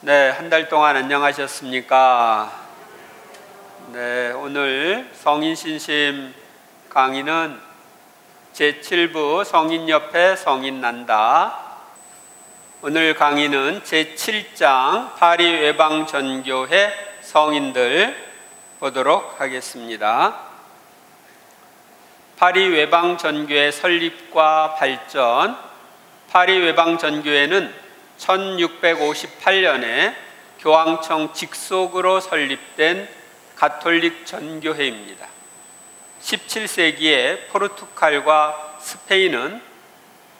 네, 한 달 동안 안녕하셨습니까? 네, 오늘 성인신심 강의는 제7부 성인협회 성인난다. 오늘 강의는 제7장 파리외방전교회 성인들 보도록 하겠습니다. 파리외방전교회 설립과 발전. 파리외방전교회는 1658년에 교황청 직속으로 설립된 가톨릭 전교회입니다. 17세기에 포르투갈과 스페인은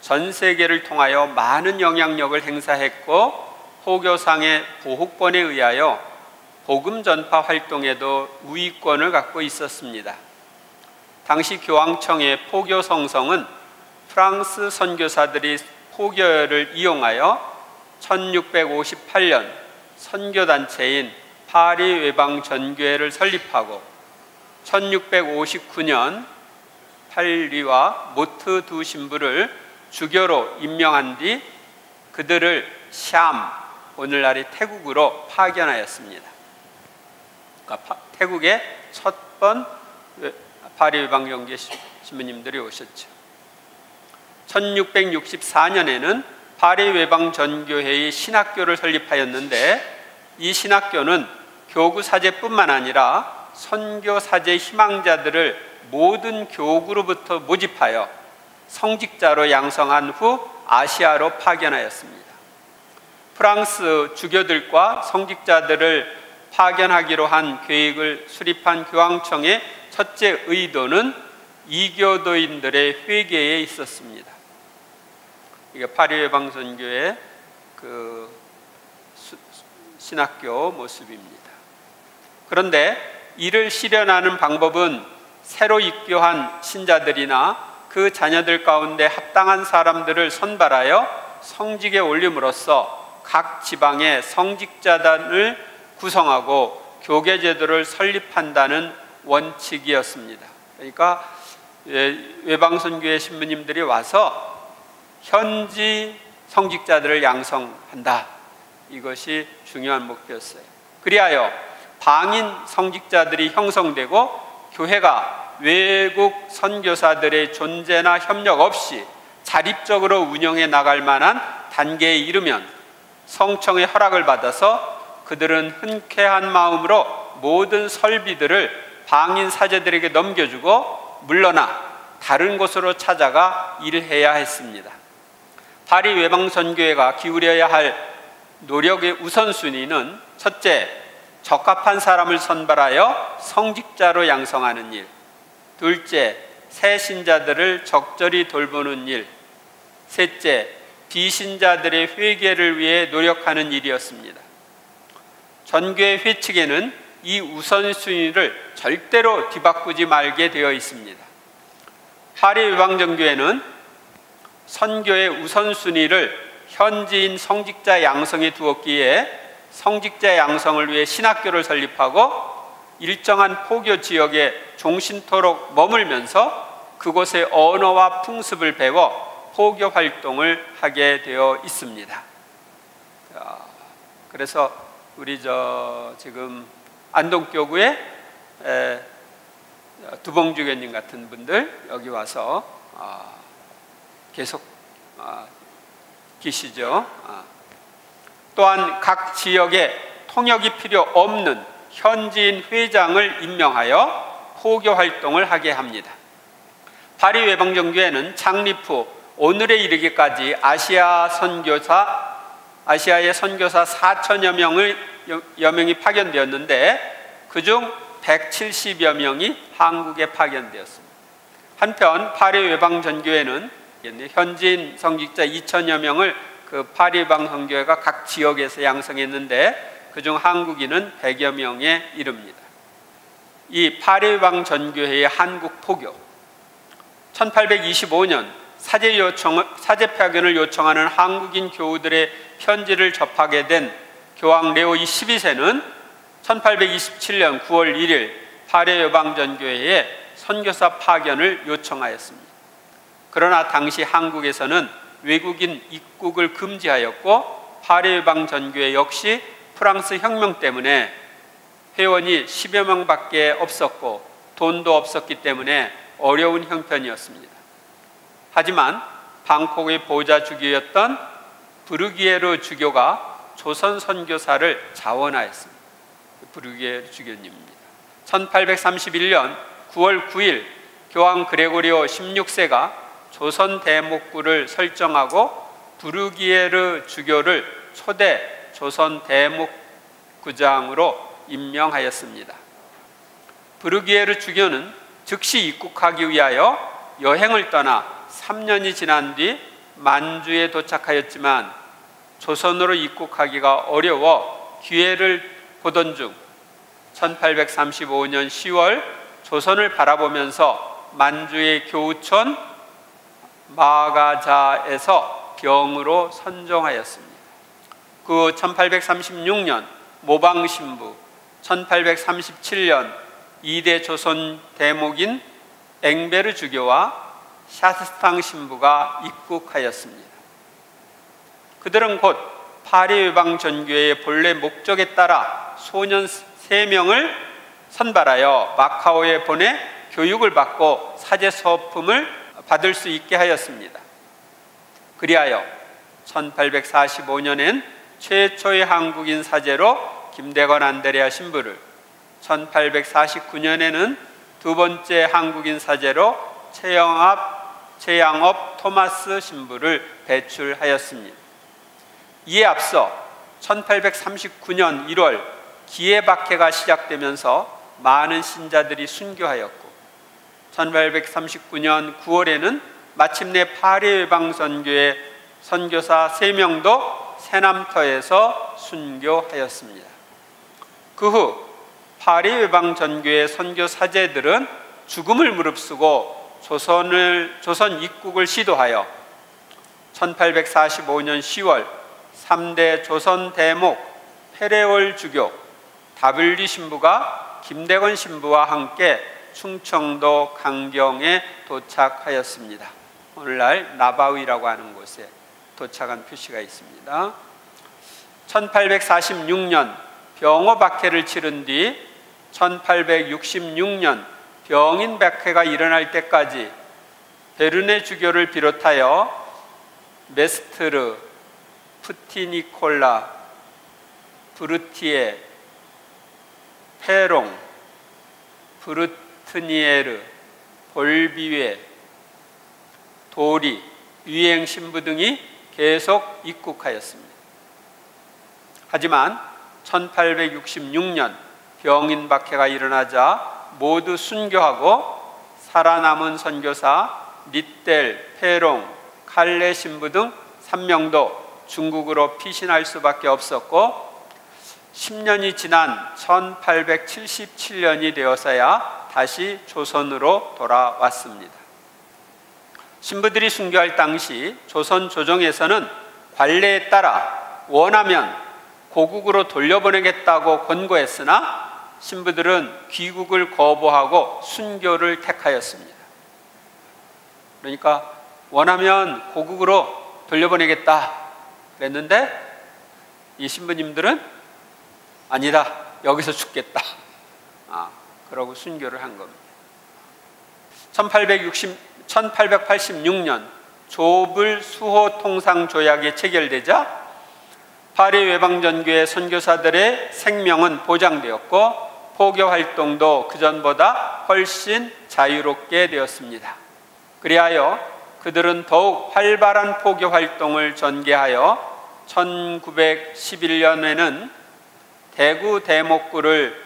전 세계를 통하여 많은 영향력을 행사했고 포교상의 보호권에 의하여 복음 전파 활동에도 우위권을 갖고 있었습니다. 당시 교황청의 포교 성성은 프랑스 선교사들이 포교를 이용하여 1658년 선교단체인 파리외방전교회를 설립하고 1659년 팔리와 모트 두 신부를 주교로 임명한 뒤 그들을 샴, 오늘날의 태국으로 파견하였습니다. 그러니까 태국에 첫 번 파리외방전교회 신부님들이 오셨죠. 1664년에는 파리외방전교회의 신학교를 설립하였는데 이 신학교는 교구사제뿐만 아니라 선교사제 희망자들을 모든 교구로부터 모집하여 성직자로 양성한 후 아시아로 파견하였습니다. 프랑스 주교들과 성직자들을 파견하기로 한 계획을 수립한 교황청의 첫째 의도는 이교도인들의 회개에 있었습니다. 이게 파리외방전교회 그 신학교 모습입니다. 그런데 이를 실현하는 방법은 새로 입교한 신자들이나 그 자녀들 가운데 합당한 사람들을 선발하여 성직에 올림으로써 각 지방의 성직자단을 구성하고 교계제도를 설립한다는 원칙이었습니다. 그러니까 외방선교회 신부님들이 와서 현지 성직자들을 양성한다. 이것이 중요한 목표였어요. 그리하여 방인 성직자들이 형성되고 교회가 외국 선교사들의 존재나 협력 없이 자립적으로 운영해 나갈 만한 단계에 이르면 성청의 허락을 받아서 그들은 흔쾌한 마음으로 모든 설비들을 방인 사제들에게 넘겨주고 물러나 다른 곳으로 찾아가 일해야 했습니다. 파리외방전교회가 기울여야 할 노력의 우선순위는 첫째, 적합한 사람을 선발하여 성직자로 양성하는 일. 둘째, 새 신자들을 적절히 돌보는 일. 셋째, 비신자들의 회개를 위해 노력하는 일이었습니다. 전교회 회칙에는 이 우선순위를 절대로 뒤바꾸지 말게 되어 있습니다. 파리외방전교회는 선교의 우선순위를 현지인 성직자 양성에 두었기에 성직자 양성을 위해 신학교를 설립하고 일정한 포교 지역에 종신토록 머물면서 그곳의 언어와 풍습을 배워 포교 활동을 하게 되어 있습니다. 그래서 우리 지금 안동교구에 두봉주 교님 같은 분들 여기 와서 계속 계시죠. 또한 각 지역에 통역이 필요 없는 현지인 회장을 임명하여 포교 활동을 하게 합니다. 파리외방전교회는 창립 후 오늘에 이르기까지 아시아의 선교사 4천여 명이 파견되었는데 그중 170여 명이 한국에 파견되었습니다. 한편 파리외방전교회는 현지인 성직자 2천여 명을 그 파리외방전교회가 각 지역에서 양성했는데 그중 한국인은 100여 명에 이릅니다. 이 파리외방전교회의 한국 포교 1825년 사제 파견을 요청하는 한국인 교우들의 편지를 접하게 된 교황 레오 12세는 1827년 9월 1일 파리외방전교회에 선교사 파견을 요청하였습니다. 그러나 당시 한국에서는 외국인 입국을 금지하였고 파리 외방 전교회 역시 프랑스 혁명 때문에 회원이 10여 명밖에 없었고 돈도 없었기 때문에 어려운 형편이었습니다. 하지만 방콕의 보좌 주교였던 브르기에르 주교가 조선 선교사를 자원하였습니다. 브르기에르 주교님입니다. 1831년 9월 9일 교황 그레고리오 16세가 조선 대목구를 설정하고 브르기에르 주교를 초대 조선 대목구장으로 임명하였습니다. 브르기에르 주교는 즉시 입국하기 위하여 여행을 떠나 3년이 지난 뒤 만주에 도착하였지만 조선으로 입국하기가 어려워 기회를 보던 중 1835년 10월 조선을 바라보면서 만주의 교우촌 마가자에서 병으로 선종하였습니다. 그 1836년 모방신부, 1837년 2대 조선 대목인 앵베르 주교와 샤스탕 신부가 입국하였습니다. 그들은 곧 파리 외방 전교회의 본래 목적에 따라 소년 3명을 선발하여 마카오에 보내 교육을 받고 사제 서품을 받을 수 있게 하였습니다. 그리하여 1845년엔 최초의 한국인 사제로 김대건 안드레아 신부를, 1849년에는 두 번째 한국인 사제로 최양업 토마스 신부를 배출하였습니다. 이에 앞서 1839년 1월 기해박해가 시작되면서 많은 신자들이 순교하였고 1839년 9월에는 마침내 파리 외방선교회 선교사 3명도 새남터에서 순교하였습니다. 그 후 파리 외방전교회 선교사제들은 죽음을 무릅쓰고 조선 입국을 시도하여 1845년 10월 3대 조선 대목 페레올 주교 다블리 신부가 김대건 신부와 함께 충청도 강경에 도착하였습니다. 오늘날 나바위라고 하는 곳에 도착한 표시가 있습니다. 1846년 병호 박해를 치른 뒤 1866년 병인 박해가 일어날 때까지 베르네 주교를 비롯하여 메스트르, 푸티니콜라, 브루티에, 페롱, 브루트니에르, 볼비웨, 도리, 유행 신부 등이 계속 입국하였습니다. 하지만 1866년 병인 박해가 일어나자 모두 순교하고 살아남은 선교사 리텔, 페롱, 칼레 신부 등 3명도 중국으로 피신할 수밖에 없었고 10년이 지난 1877년이 되어서야 다시 조선으로 돌아왔습니다. 신부들이 순교할 당시 조선 조정에서는 관례에 따라 원하면 고국으로 돌려보내겠다고 권고했으나 신부들은 귀국을 거부하고 순교를 택하였습니다. 그러니까 원하면 고국으로 돌려보내겠다 그랬는데 이 신부님들은 아니다, 여기서 죽겠다. 그러고 순교를 한 겁니다. 1886년 조불 수호 통상 조약이 체결되자 파리 외방전교회 선교사들의 생명은 보장되었고 포교 활동도 그전보다 훨씬 자유롭게 되었습니다. 그리하여 그들은 더욱 활발한 포교 활동을 전개하여 1911년에는 대구 대목구를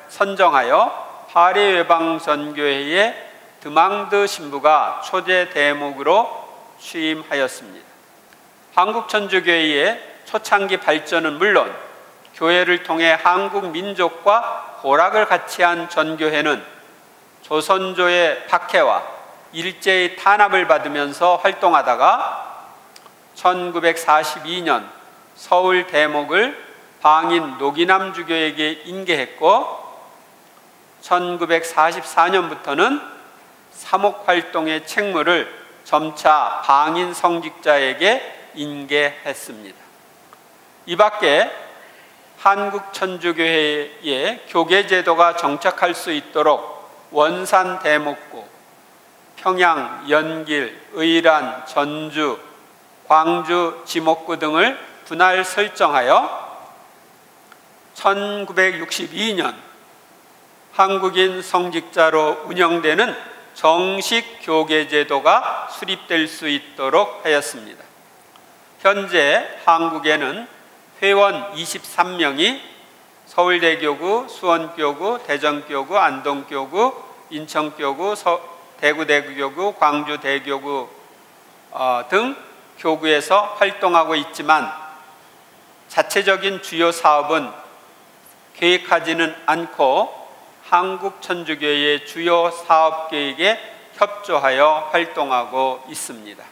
선정하여 파리 외방전교회의 드망드 신부가 초대 대목으로 취임하였습니다. 한국천주교회의 초창기 발전은 물론 교회를 통해 한국 민족과 호락을 같이 한 전교회는 조선조의 박해와 일제의 탄압을 받으면서 활동하다가 1942년 서울 대목을 방인 노기남 주교에게 인계했고 1944년부터는 사목활동의 책무를 점차 방인 성직자에게 인계했습니다. 이 밖에 한국천주교회의 교계제도가 정착할 수 있도록 원산 대목구, 평양, 연길, 의란, 전주, 광주, 지목구 등을 분할 설정하여 1962년 한국인 성직자로 운영되는 정식 교계제도가 수립될 수 있도록 하였습니다. 현재 한국에는 회원 23명이 서울대교구, 수원교구, 대전교구, 안동교구, 인천교구, 대구대교구, 광주대교구 등 교구에서 활동하고 있지만 자체적인 주요 사업은 계획하지는 않고 한국천주교회의 주요 사업 계획에 협조하여 활동하고 있습니다.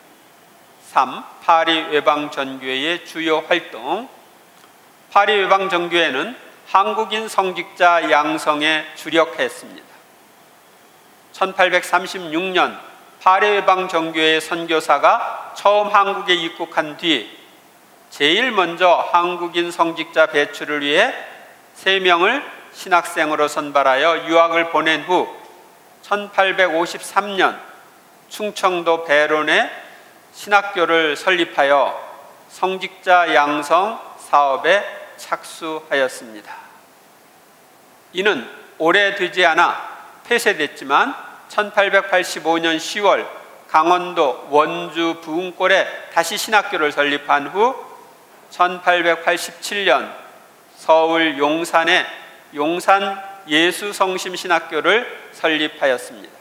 3. 파리외방전교회의 주요 활동. 파리외방전교회는 한국인 성직자 양성에 주력했습니다. 1836년 파리외방전교회 선교사가 처음 한국에 입국한 뒤 제일 먼저 한국인 성직자 배출을 위해 3명을 신학생으로 선발하여 유학을 보낸 후 1853년 충청도 배론에 신학교를 설립하여 성직자 양성 사업에 착수하였습니다. 이는 오래되지 않아 폐쇄됐지만 1885년 10월 강원도 원주 부흥골에 다시 신학교를 설립한 후 1887년 서울 용산에 용산 예수성심신학교를 설립하였습니다.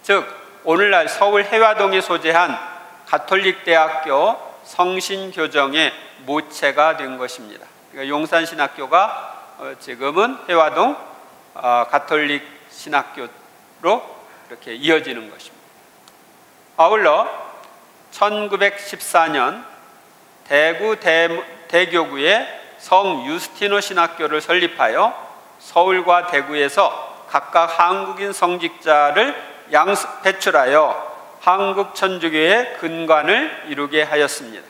즉 오늘날 서울 해화동에 소재한 가톨릭대학교 성신교정의 모체가 된 것입니다. 그러니까 용산신학교가 지금은 해화동 가톨릭 신학교로 이렇게 이어지는 것입니다. 아울러 1914년 대구 대교구에 성 유스티노 신학교를 설립하여 서울과 대구에서 각각 한국인 성직자를 배출하여 한국천주교의 근간을 이루게 하였습니다.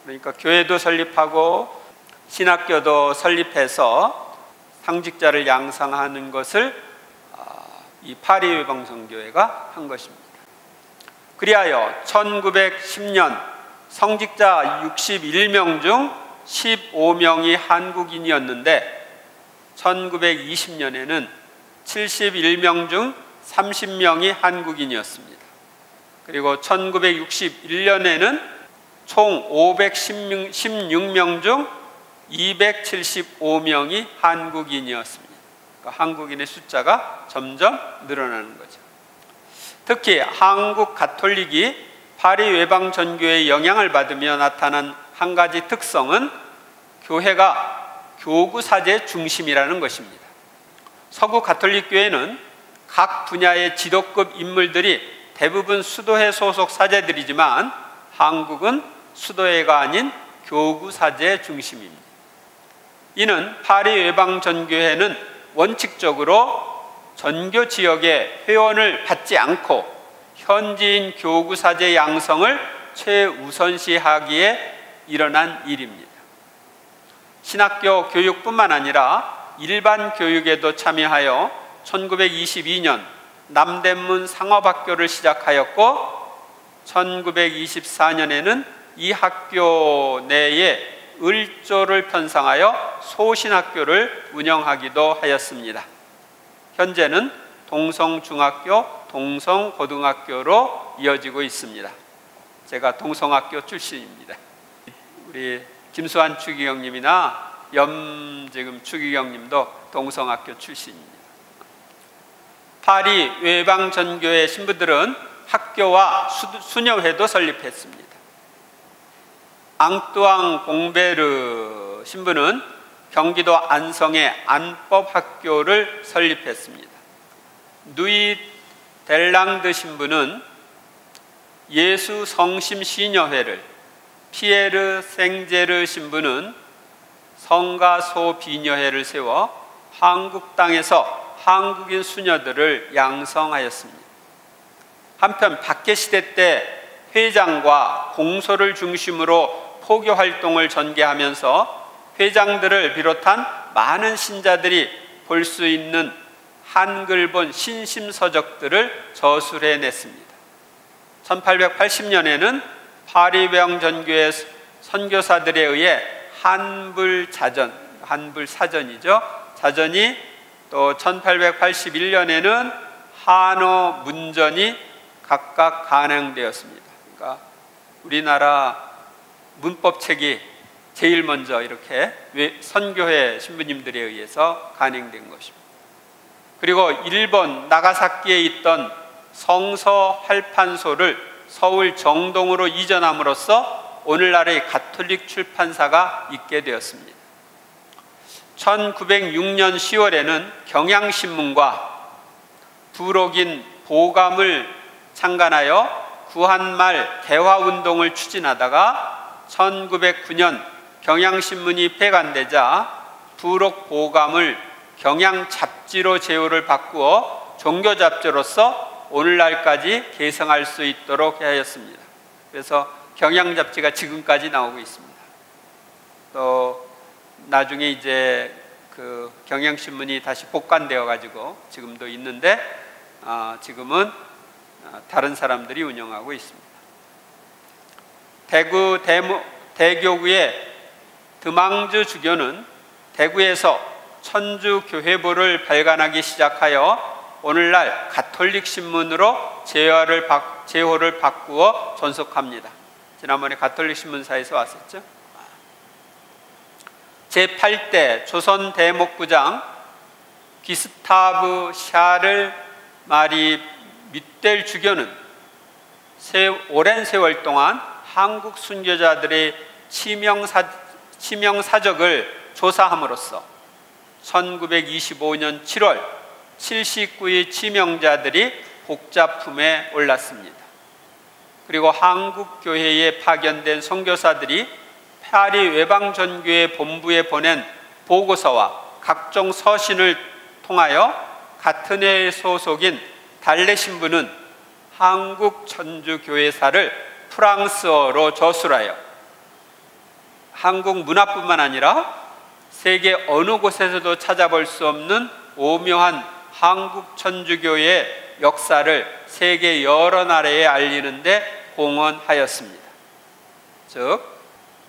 그러니까 교회도 설립하고 신학교도 설립해서 성직자를 양성하는 것을 이 파리외방선교회가 한 것입니다. 그리하여 1910년 성직자 61명 중 15명이 한국인이었는데 1920년에는 71명 중 30명이 한국인이었습니다. 그리고 1961년에는 총 516명 중 275명이 한국인이었습니다. 그러니까 한국인의 숫자가 점점 늘어나는 거죠. 특히 한국 가톨릭이 파리외방전교회의 영향을 받으며 나타난 한 가지 특성은 교회가 교구사제 중심이라는 것입니다. 서구 가톨릭 교회는 각 분야의 지도급 인물들이 대부분 수도회 소속 사제들이지만 한국은 수도회가 아닌 교구사제 중심입니다. 이는 파리외방전교회는 원칙적으로 전교 지역의 회원을 받지 않고 현지인 교구사제 양성을 최우선시하기에 일어난 일입니다. 신학교 교육뿐만 아니라 일반 교육에도 참여하여 1922년 남대문 상업학교를 시작하였고 1924년에는 이 학교 내에 을조를 편성하여 소신학교를 운영하기도 하였습니다. 현재는 동성중학교, 동성고등학교로 이어지고 있습니다. 제가 동성학교 출신입니다. 우리 김수환 추기경님이나 지금 추기경님도 동성학교 출신입니다. 파리 외방전교회 신부들은 학교와 수녀회도 설립했습니다. 앙뚜앙 공베르 신부는 경기도 안성의 안법학교를 설립했습니다. 누이 델랑드 신부는 예수 성심 시녀회를, 피에르 생제르 신부는 성가소 비녀회를 세워 한국 땅에서 한국인 수녀들을 양성하였습니다. 한편 박해시대 때 회장과 공소를 중심으로 포교 활동을 전개하면서 회장들을 비롯한 많은 신자들이 볼 수 있는 한글본 신심서적들을 저술해냈습니다. 1880년에는 파리병 전교회 선교사들에 의해 한불사전이죠. 자전이, 또 1881년에는 한어 문전이 각각 간행되었습니다. 그러니까 우리나라 문법책이 제일 먼저 이렇게 선교회 신부님들에 의해서 간행된 것입니다. 그리고 일본 나가사키에 있던 성서 활판소를 서울 정동으로 이전함으로써 오늘날의 가톨릭 출판사가 있게 되었습니다. 1906년 10월에는 경향신문과 부록인 보감을 창간하여 구한말 개화운동을 추진하다가 1909년 경향신문이 폐간되자 부록 보감을 경향잡지로 제호를 바꾸어 종교잡지로서 오늘날까지 계승할 수 있도록 하였습니다. 그래서 경향잡지가 지금까지 나오고 있습니다. 또 나중에 이제 그 경향신문이 다시 복간되어 가지고 지금도 있는데 지금은 다른 사람들이 운영하고 있습니다. 대구 대교구의 드망즈 주교는 대구에서 천주교회보를 발간하기 시작하여 오늘날 가톨릭 신문으로 제호를 바꾸어 전속합니다. 지난번에 가톨릭 신문사에서 왔었죠. 제8대 조선 대목구장 기스타브 샤를 마리 밑델 주교는 오랜 세월 동안 한국 순교자들의 치명사적을 조사함으로써 1925년 7월 79의 치명자들이 복자품에 올랐습니다. 그리고 한국교회에 파견된 선교사들이 파리 외방전교회 본부에 보낸 보고서와 각종 서신을 통하여 같은 해 소속인 달레 신부는 한국 천주교회사를 프랑스어로 저술하여 한국 문화뿐만 아니라 세계 어느 곳에서도 찾아볼 수 없는 오묘한 한국 천주교의 역사를 세계 여러 나라에 알리는 데 공헌하였습니다. 즉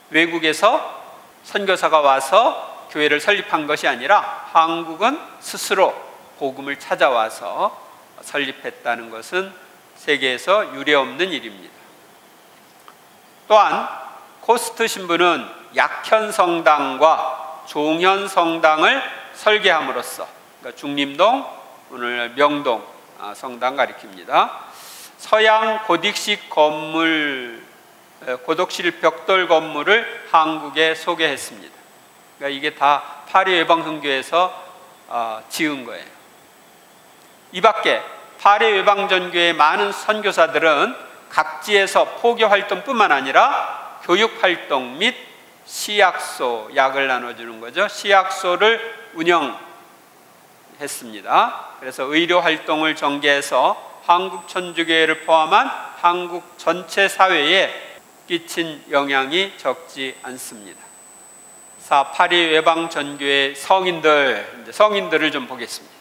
외국에서 선교사가 와서 교회를 설립한 것이 아니라 한국은 스스로 복음을 찾아와서 설립했다는 것은 세계에서 유례없는 일입니다. 또한 코스트 신부는 약현성당과 종현성당을 설계함으로써, 그러니까 중림동, 오늘 명동 성당 가리킵니다. 서양 고딕식 고독실 벽돌 건물을 한국에 소개했습니다. 그러니까 이게 다 파리 외방선교에서 지은 거예요. 이 밖에 파리 외방전교의 많은 선교사들은 각지에서 포교 활동뿐만 아니라 교육 활동 및 시약소, 약을 나눠주는 거죠. 시약소를 운영했습니다. 그래서 의료 활동을 전개해서 한국 천주교회를 포함한 한국 전체 사회에 끼친 영향이 적지 않습니다. 파리 외방전교회 성인들을 좀 보겠습니다.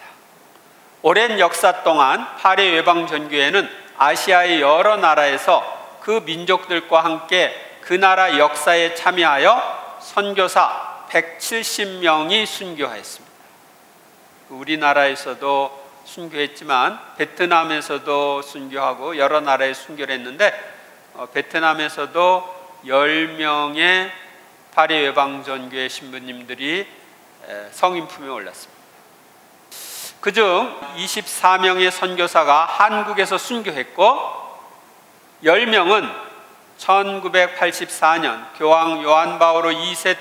오랜 역사 동안 파리 외방전교회는 아시아의 여러 나라에서 그 민족들과 함께 그 나라 역사에 참여하여 선교사 170명이 순교하였습니다. 우리나라에서도 순교했지만 베트남에서도 순교하고 여러 나라에 순교를 했는데 베트남에서도 10명의 파리 외방전교회 신부님들이 성인 품에 올랐습니다. 그중 24명의 선교사가 한국에서 순교했고 10명은 1984년 교황 요한 바오로 2세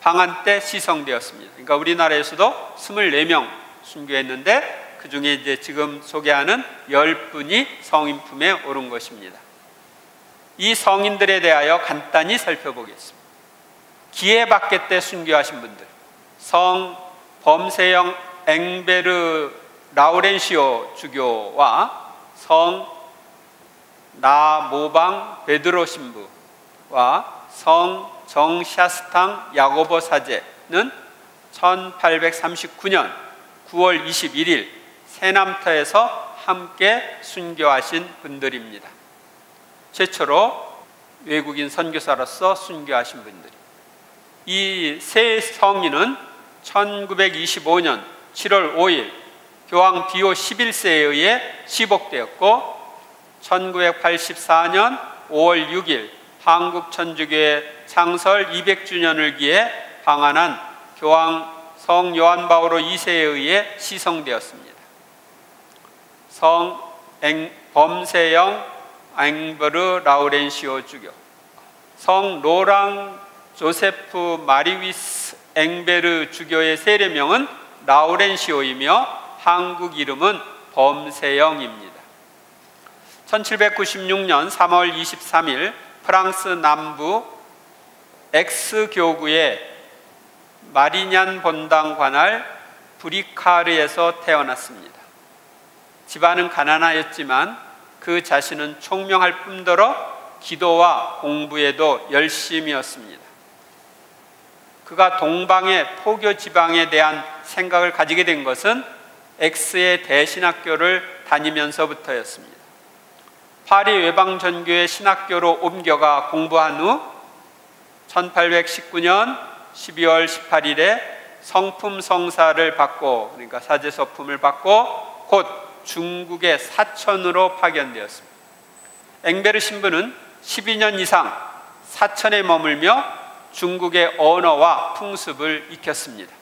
방한 때 시성되었습니다. 그러니까 우리나라에서도 24명 순교했는데 그 중에 이제 지금 소개하는 10분이 성인 품에 오른 것입니다. 이 성인들에 대하여 간단히 살펴보겠습니다. 기회받게 때 순교하신 분들, 성 범세영 앵베르 라우렌시오 주교와 성 나모방 베드로 신부와 성 정샤스탕 야고보 사제는 1839년 9월 21일 세남터에서 함께 순교하신 분들입니다. 최초로 외국인 선교사로서 순교하신 분들이. 이 세 성인은 1925년 7월 5일 교황 디오 11세에 의해 시복되었고 1984년 5월 6일 한국천주교회 창설 200주년을 기해 방한한 교황 성 요한 바오로 2세에 의해 시성되었습니다. 성 범세영 앵베르 라우렌시오 주교, 성 로랑 조세프 마리위스 앵베르 주교의 세례명은 라우렌시오이며 한국 이름은 범세영입니다. 1796년 3월 23일 프랑스 남부 엑스 교구의 마리냔 본당 관할 브리카르에서 태어났습니다. 집안은 가난하였지만 그 자신은 총명할 뿐더러 기도와 공부에도 열심이었습니다. 그가 동방의 포교 지방에 대한 생각을 가지게 된 것은 엑스의 대신학교를 다니면서부터였습니다. 파리 외방전교회 신학교로 옮겨가 공부한 후 1819년 12월 18일에 성품 성사를 받고, 그러니까 사제서품을 받고 곧 중국의 사천으로 파견되었습니다. 앵베르 신부는 12년 이상 사천에 머물며 중국의 언어와 풍습을 익혔습니다.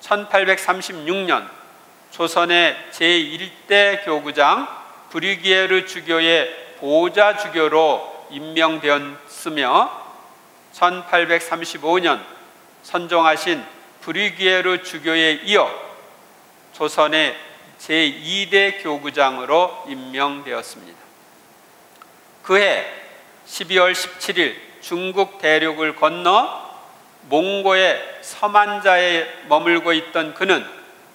1836년 조선의 제1대 교구장 브리기에르 주교의 보좌 주교로 임명되었으며 1835년 선종하신 브리기에르 주교에 이어 조선의 제2대 교구장으로 임명되었습니다. 그해 12월 17일 중국 대륙을 건너 몽고의 서만자에 머물고 있던 그는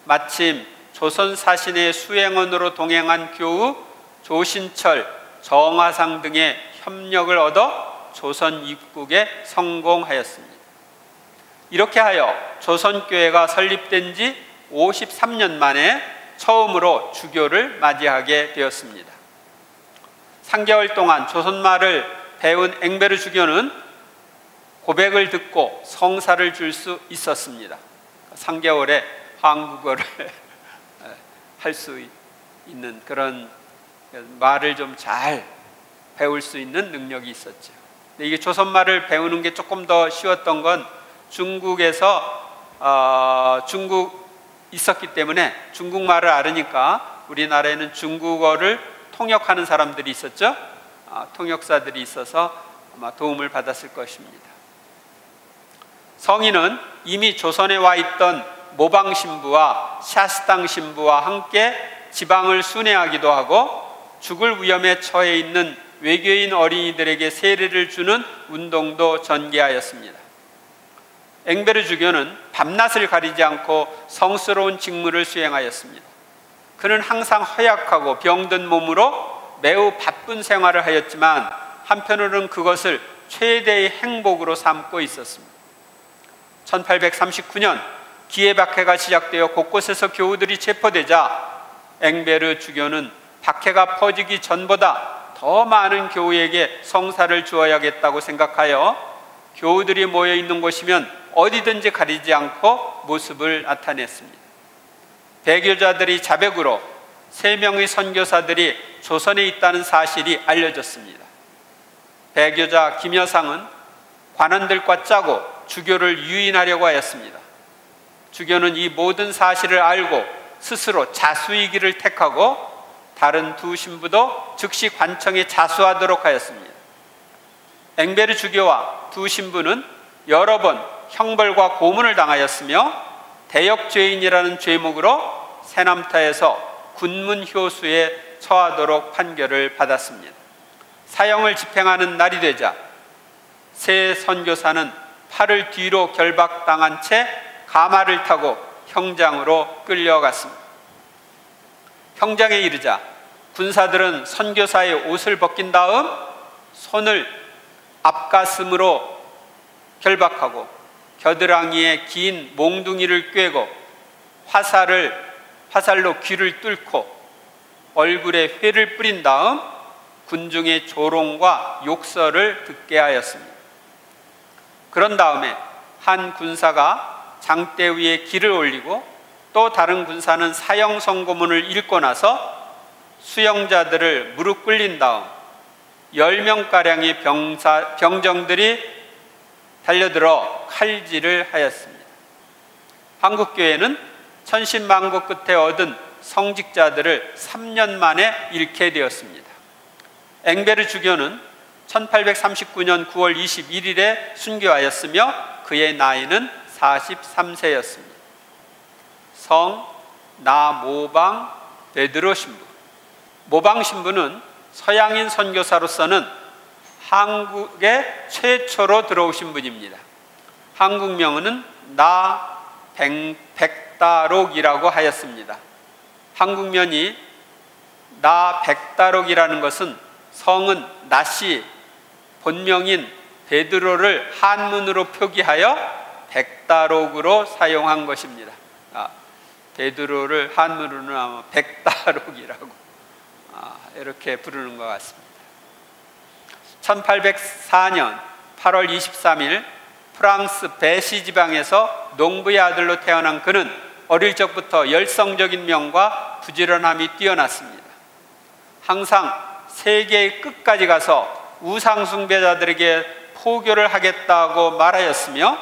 마침 조선 사신의 수행원으로 동행한 교우 조신철, 정화상 등의 협력을 얻어 조선 입국에 성공하였습니다. 이렇게 하여 조선교회가 설립된 지 53년 만에 처음으로 주교를 맞이하게 되었습니다. 3개월 동안 조선말을 배운 앵베르 주교는 고백을 듣고 성사를 줄 수 있었습니다. 3개월에 한국어를 할 수 있는 그런 말을 좀 잘 배울 수 있는 능력이 있었죠. 근데 이게 조선말을 배우는 게 조금 더 쉬웠던 건 중국에서 중국 있었기 때문에 중국말을 알으니까 우리나라에는 중국어를 통역하는 사람들이 있었죠. 통역사들이 있어서 아마 도움을 받았을 것입니다. 성인은 이미 조선에 와 있던 모방 신부와 샤스탕 신부와 함께 지방을 순회하기도 하고 죽을 위험에 처해 있는 외교인 어린이들에게 세례를 주는 운동도 전개하였습니다. 앵베르 주교는 밤낮을 가리지 않고 성스러운 직무를 수행하였습니다. 그는 항상 허약하고 병든 몸으로 매우 바쁜 생활을 하였지만 한편으로는 그것을 최대의 행복으로 삼고 있었습니다. 1839년 기해박해가 시작되어 곳곳에서 교우들이 체포되자 앵베르 주교는 박해가 퍼지기 전보다 더 많은 교우에게 성사를 주어야겠다고 생각하여 교우들이 모여 있는 곳이면 어디든지 가리지 않고 모습을 나타냈습니다. 배교자들이 자백으로 3명의 선교사들이 조선에 있다는 사실이 알려졌습니다. 배교자 김여상은 관원들과 짜고 주교를 유인하려고 하였습니다. 주교는 이 모든 사실을 알고 스스로 자수의 길을 택하고 다른 2 신부도 즉시 관청에 자수하도록 하였습니다. 앵베르 주교와 2 신부는 여러 번 형벌과 고문을 당하였으며 대역죄인이라는 죄목으로 세남타에서 군문효수에 처하도록 판결을 받았습니다. 사형을 집행하는 날이 되자 세 선교사는 팔을 뒤로 결박당한 채 가마를 타고 형장으로 끌려갔습니다. 형장에 이르자 군사들은 선교사의 옷을 벗긴 다음 손을 앞가슴으로 결박하고 겨드랑이에 긴 몽둥이를 꿰고 화살로 귀를 뚫고 얼굴에 회를 뿌린 다음 군중의 조롱과 욕설을 듣게 하였습니다. 그런 다음에 한 군사가 장대 위에 기를 올리고 또 다른 군사는 사형 선고문을 읽고 나서 수용자들을 무릎 꿇린 다음 10명가량의 병정들이 달려들어 칼질을 하였습니다. 한국교회는 천신만고 끝에 얻은 성직자들을 3년 만에 잃게 되었습니다. 엥베르 주교는 1839년 9월 21일에 순교하였으며 그의 나이는 43세였습니다. 성 나모방 베드로 신부. 모방 신부는 서양인 선교사로서는 한국에 최초로 들어오신 분입니다. 한국명은 나백다록이라고 하였습니다. 한국명이 나백다록이라는 것은 성은 나씨 본명인 베드로를 한문으로 표기하여 백다록으로 사용한 것입니다. 베드로를 한문으로는 아마 백다록이라고 이렇게 부르는 것 같습니다. 1804년 8월 23일 프랑스 베시 지방에서 농부의 아들로 태어난 그는 어릴 적부터 열성적인 명과 부지런함이 뛰어났습니다. 항상 세계의 끝까지 가서 우상 숭배자들에게 포교를 하겠다고 말하였으며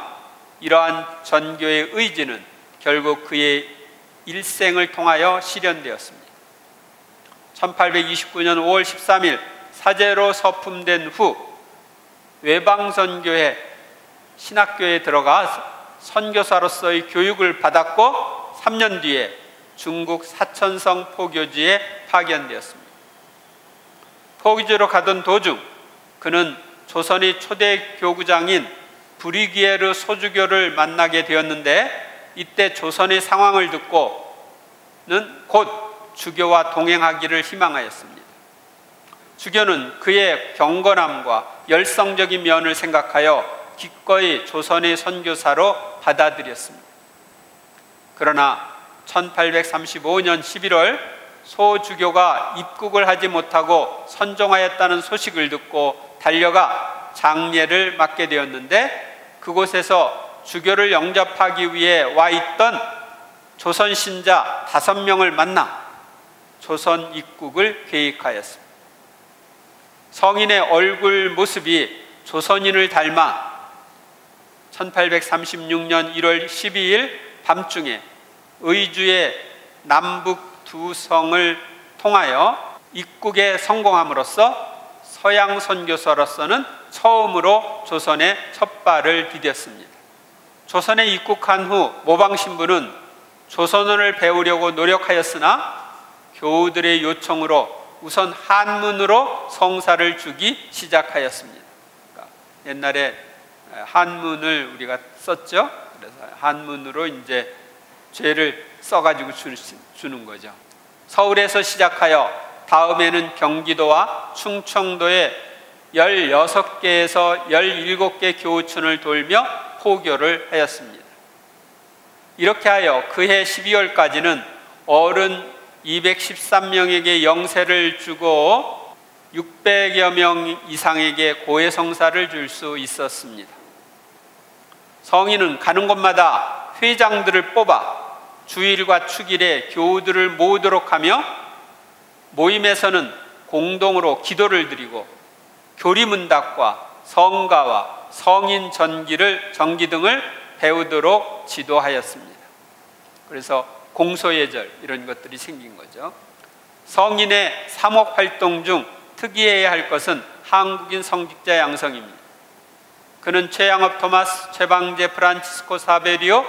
이러한 전교의 의지는 결국 그의 일생을 통하여 실현되었습니다. 1829년 5월 13일 사제로 서품된 후 외방선교회 신학교에 들어가 선교사로서의 교육을 받았고 3년 뒤에 중국 사천성 포교지에 파견되었습니다. 포교지로 가던 도중 그는 조선의 초대 교구장인 브리기에르 소주교를 만나게 되었는데 이때 조선의 상황을 듣고는 곧 주교와 동행하기를 희망하였습니다. 주교는 그의 경건함과 열성적인 면을 생각하여 기꺼이 조선의 선교사로 받아들였습니다. 그러나 1835년 11월 소 주교가 입국을 하지 못하고 선종하였다는 소식을 듣고 달려가 장례를 맡게 되었는데 그곳에서 주교를 영접하기 위해 와 있던 조선 신자 5명을 만나 조선 입국을 계획하였습니다. 성인의 얼굴 모습이 조선인을 닮아 1836년 1월 12일 밤중에 의주의 남북 두 성을 통하여 입국에 성공함으로써 서양 선교사로서는 처음으로 조선에 첫 발을 디뎠습니다. 조선에 입국한 후 모방 신부는 조선어를 배우려고 노력하였으나 교우들의 요청으로 우선 한문으로 성사를 주기 시작하였습니다. 그러니까 옛날에 한문을 우리가 썼죠. 그래서 한문으로 이제 죄를 써가지고 주는 거죠. 서울에서 시작하여 다음에는 경기도와 충청도에 16개에서 17개 교우촌을 돌며 포교를 하였습니다. 이렇게 하여 그해 12월까지는 어른 213명에게 영세를 주고 600여 명 이상에게 고해성사를 줄 수 있었습니다. 성인은 가는 곳마다 회장들을 뽑아 주일과 축일에 교우들을 모으도록 하며 모임에서는 공동으로 기도를 드리고 교리문답과 성가와 성인 전기 등을 배우도록 지도하였습니다. 그래서 공소예절 이런 것들이 생긴 거죠. 성인의 사목활동 중 특이해야 할 것은 한국인 성직자 양성입니다. 그는 최양업 토마스, 최방재 프란치스코 사베리오,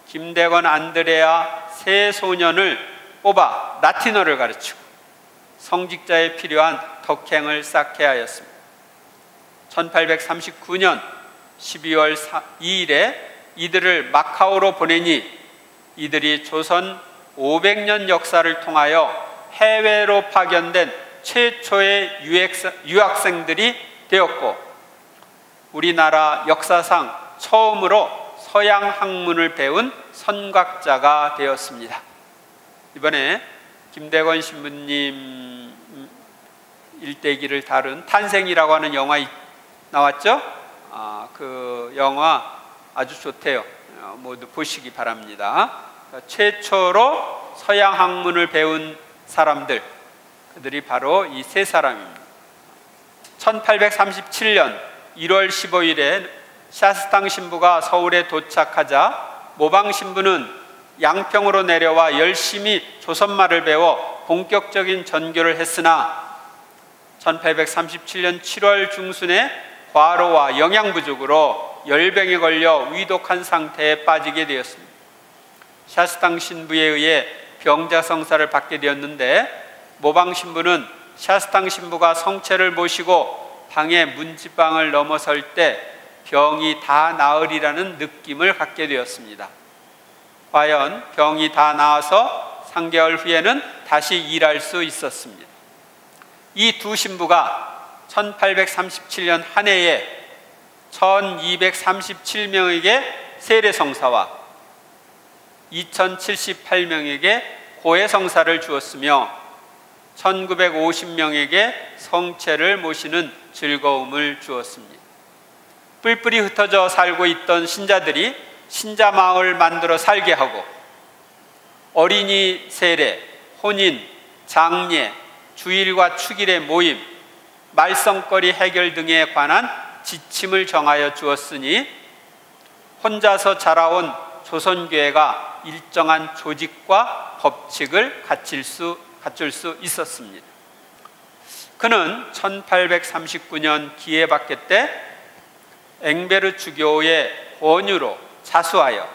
김대건 안드레아 세 소년을 뽑아 라틴어를 가르치고 성직자에 필요한 덕행을 쌓게 하였습니다. 1839년 12월 2일에 이들을 마카오로 보내니 이들이 조선 500년 역사를 통하여 해외로 파견된 최초의 유학생들이 되었고 우리나라 역사상 처음으로 서양 학문을 배운 선각자가 되었습니다. 이번에 김대건 신부님 일대기를 다룬 탄생이라고 하는 영화 나왔죠? 그 영화 아주 좋대요. 모두 보시기 바랍니다. 최초로 서양 학문을 배운 사람들, 그들이 바로 이 세 사람입니다. 1837년 1월 15일에 샤스탕 신부가 서울에 도착하자 모방 신부는 양평으로 내려와 열심히 조선말을 배워 본격적인 전교를 했으나 1837년 7월 중순에 과로와 영양 부족으로 열병에 걸려 위독한 상태에 빠지게 되었습니다. 샤스탕 신부에 의해 병자성사를 받게 되었는데 모방 신부는 샤스탕 신부가 성체를 모시고 방의 문지방을 넘어설 때 병이 다 나으리라는 느낌을 갖게 되었습니다. 과연 병이 다 나아서 3개월 후에는 다시 일할 수 있었습니다. 이 두 신부가 1837년 한 해에 1237명에게 세례성사와 2078명에게 고해성사를 주었으며 1950명에게 성체를 모시는 즐거움을 주었습니다. 뿔뿔이 흩어져 살고 있던 신자들이 신자마을 만들어 살게 하고 어린이 세례, 혼인, 장례, 주일과 축일의 모임, 말썽거리 해결 등에 관한 지침을 정하여 주었으니 혼자서 자라온 조선교회가 일정한 조직과 법칙을 갖출 수 있었습니다. 그는 1839년 기해박해 때 엥베르주교의 권유로 자수하여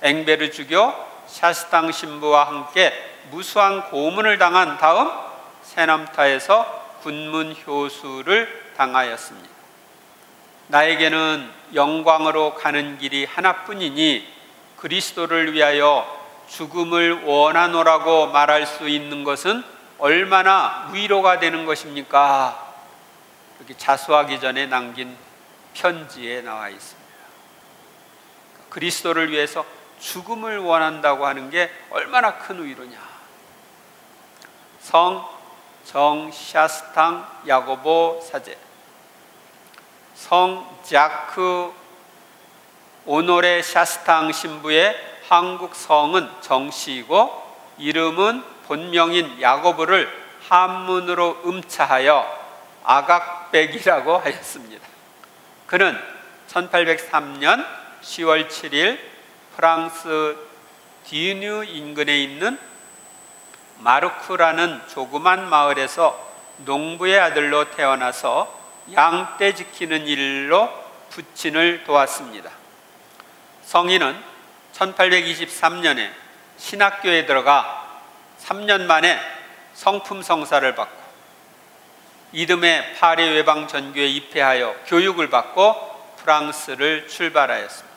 엥베르주교 샤스탕 신부와 함께 무수한 고문을 당한 다음 세남타에서 군문 효수를 당하였습니다. 나에게는 영광으로 가는 길이 하나뿐이니 그리스도를 위하여 죽음을 원하노라고 말할 수 있는 것은 얼마나 위로가 되는 것입니까? 이렇게 자수하기 전에 남긴 편지에 나와 있습니다. 그리스도를 위해서 죽음을 원한다고 하는 게 얼마나 큰 위로냐. 성 샤스탕 야고보 사제, 성 자크 오노레 샤스탕 신부의 한국 성은 정씨이고 이름은 본명인 야고보를 한문으로 음차하여 아각백이라고 하였습니다. 그는 1803년 10월 7일 프랑스 디뉴 인근에 있는 마르쿠라는 조그만 마을에서 농부의 아들로 태어나서 양떼 지키는 일로 부친을 도왔습니다. 성인은 1823년에 신학교에 들어가 3년 만에 성품 성사를 받고 이듬해 파리 외방 전교에 입회하여 교육을 받고 프랑스를 출발하였습니다.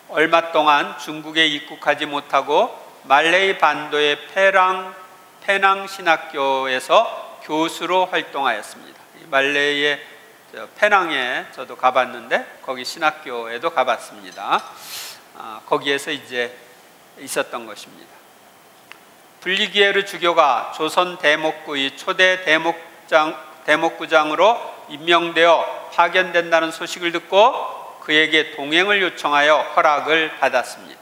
얼마 동안 중국에 입국하지 못하고 말레이 반도의 페낭 신학교에서 교수로 활동하였습니다. 말레이의 페낭에 저도 가봤는데 거기 신학교에도 가봤습니다. 거기에서 이제 있었던 것입니다. 블리기에르 주교가 조선 대목구의 초대 대목구장으로 임명되어 파견된다는 소식을 듣고 그에게 동행을 요청하여 허락을 받았습니다.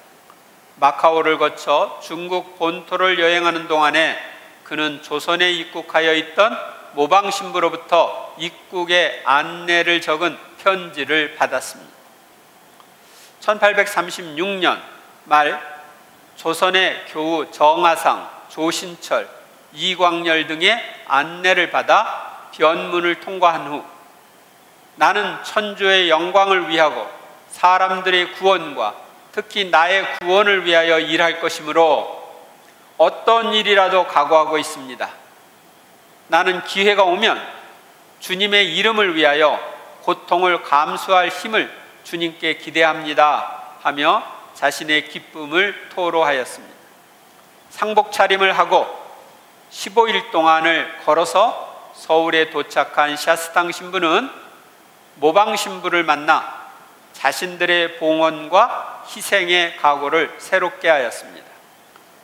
마카오를 거쳐 중국 본토를 여행하는 동안에 그는 조선에 입국하여 있던 모방 신부로부터 입국의 안내를 적은 편지를 받았습니다. 1836년 말 조선의 교우 정하상, 조신철, 이광열 등의 안내를 받아 변문을 통과한 후 나는 천주의 영광을 위하고 사람들의 구원과 특히 나의 구원을 위하여 일할 것이므로 어떤 일이라도 각오하고 있습니다. 나는 기회가 오면 주님의 이름을 위하여 고통을 감수할 힘을 주님께 기대합니다 하며 자신의 기쁨을 토로하였습니다. 상복 차림을 하고 15일 동안을 걸어서 서울에 도착한 샤스탕 신부는 모방 신부를 만나 자신들의 봉헌과 희생의 각오를 새롭게 하였습니다.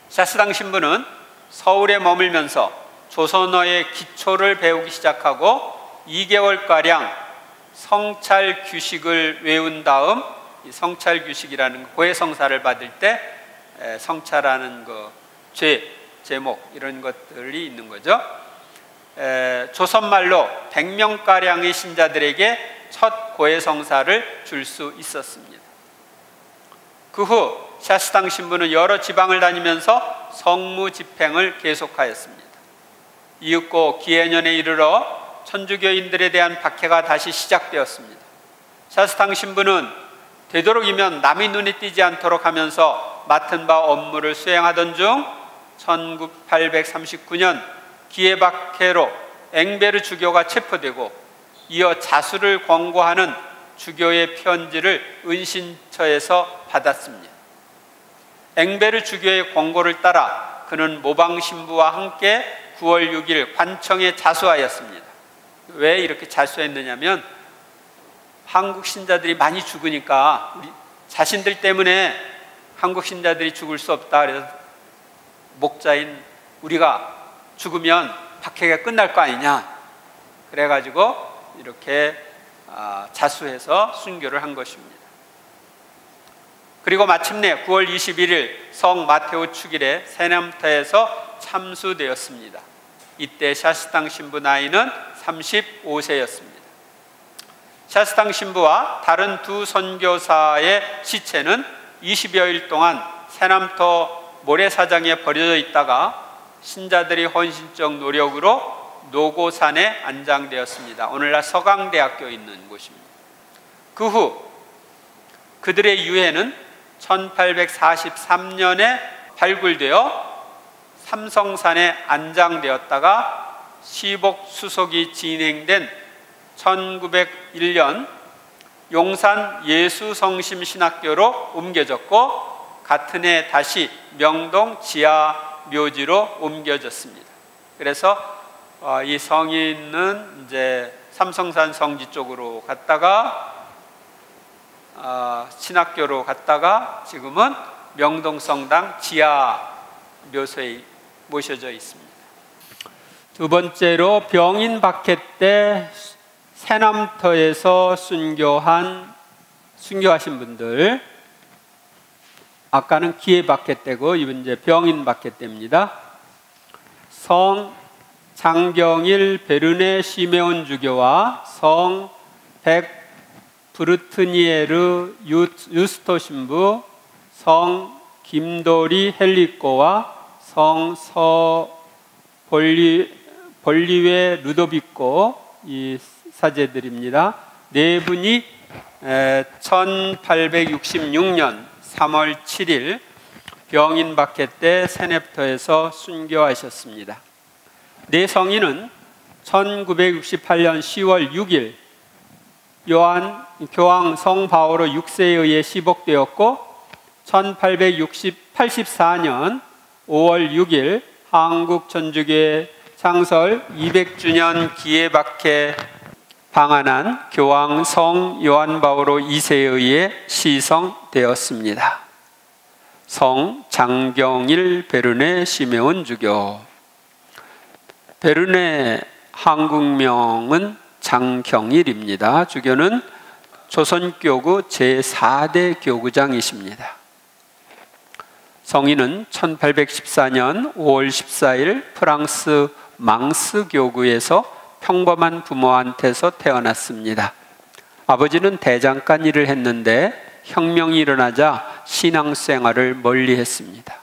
샤스당 신부는 서울에 머물면서 조선어의 기초를 배우기 시작하고 2개월가량 성찰 규식을 외운 다음, 이 성찰 규식이라는 고해성사를 받을 때 성찰하는 제목 이런 것들이 있는 거죠. 조선말로 100명가량의 신자들에게 첫 고해성사를 줄 수 있었습니다. 그 후 샤스당 신부는 여러 지방을 다니면서 성무 집행을 계속하였습니다. 이윽고 기해년에 이르러 천주교인들에 대한 박해가 다시 시작되었습니다. 샤스당 신부는 되도록이면 남의 눈에 띄지 않도록 하면서 맡은 바 업무를 수행하던 중 1839년 기해박해로 엥베르 주교가 체포되고 이어 자수를 권고하는 주교의 편지를 은신처에서 받았습니다. 엥베르 주교의 권고를 따라 그는 모방 신부와 함께 9월 6일 관청에 자수하였습니다. 왜 이렇게 자수했느냐면 한국 신자들이 많이 죽으니까 우리 자신들 때문에 한국 신자들이 죽을 수 없다. 그래서 목자인 우리가 죽으면 박해가 끝날 거 아니냐. 그래가지고 이렇게 자수해서 순교를 한 것입니다. 그리고 마침내 9월 21일 성 마테오 축일에 세남터에서 참수되었습니다. 이때 샤스당 신부 나이는 35세였습니다. 샤스당 신부와 다른 두 선교사의 시체는 20여일 동안 세남터 모래사장에 버려져 있다가 신자들이 헌신적 노력으로 노고산에 안장되었습니다. 오늘날 서강대학교에 있는 곳입니다. 그 후 그들의 유해는 1843년에 발굴되어 삼성산에 안장되었다가 시복 수속이 진행된 1901년 용산 예수성심 신학교로 옮겨졌고 같은 해 다시 명동 지하 묘지로 옮겨졌습니다. 그래서 이 성인은 이제 삼성산 성지 쪽으로 갔다가 신학교로 갔다가 지금은 명동성당 지하 묘소에 모셔져 있습니다. 두 번째로 병인 박해 때 세남터에서 순교하신 분들, 아까는 기해 박해 때고 이번 이제 병인 박해 때입니다. 성 장경일 베르네 시메온 주교와 성 백 브르트니에르 유스토 신부, 성 김도리 헬리코와 성 볼리웨 루도비코 이 사제들입니다. 네 분이 1866년 3월 7일 병인 박해 때 세냅터에서 순교하셨습니다. 네 성인은 1968년 10월 6일 교황 성 바오로 6세에 의해 시복되었고 1884년 5월 6일 한국 천주교회 창설 200주년 기해박해 방한한 교황 성 요한 바오로 2세에 의해 시성되었습니다. 성 장경일 베르네 시메온 주교. 베르네 한국명은 장경일입니다. 주교는 조선교구 제4대 교구장이십니다. 성인은 1814년 5월 14일 프랑스 망스 교구에서 평범한 부모한테서 태어났습니다. 아버지는 대장간 일을 했는데 혁명이 일어나자 신앙생활을 멀리했습니다.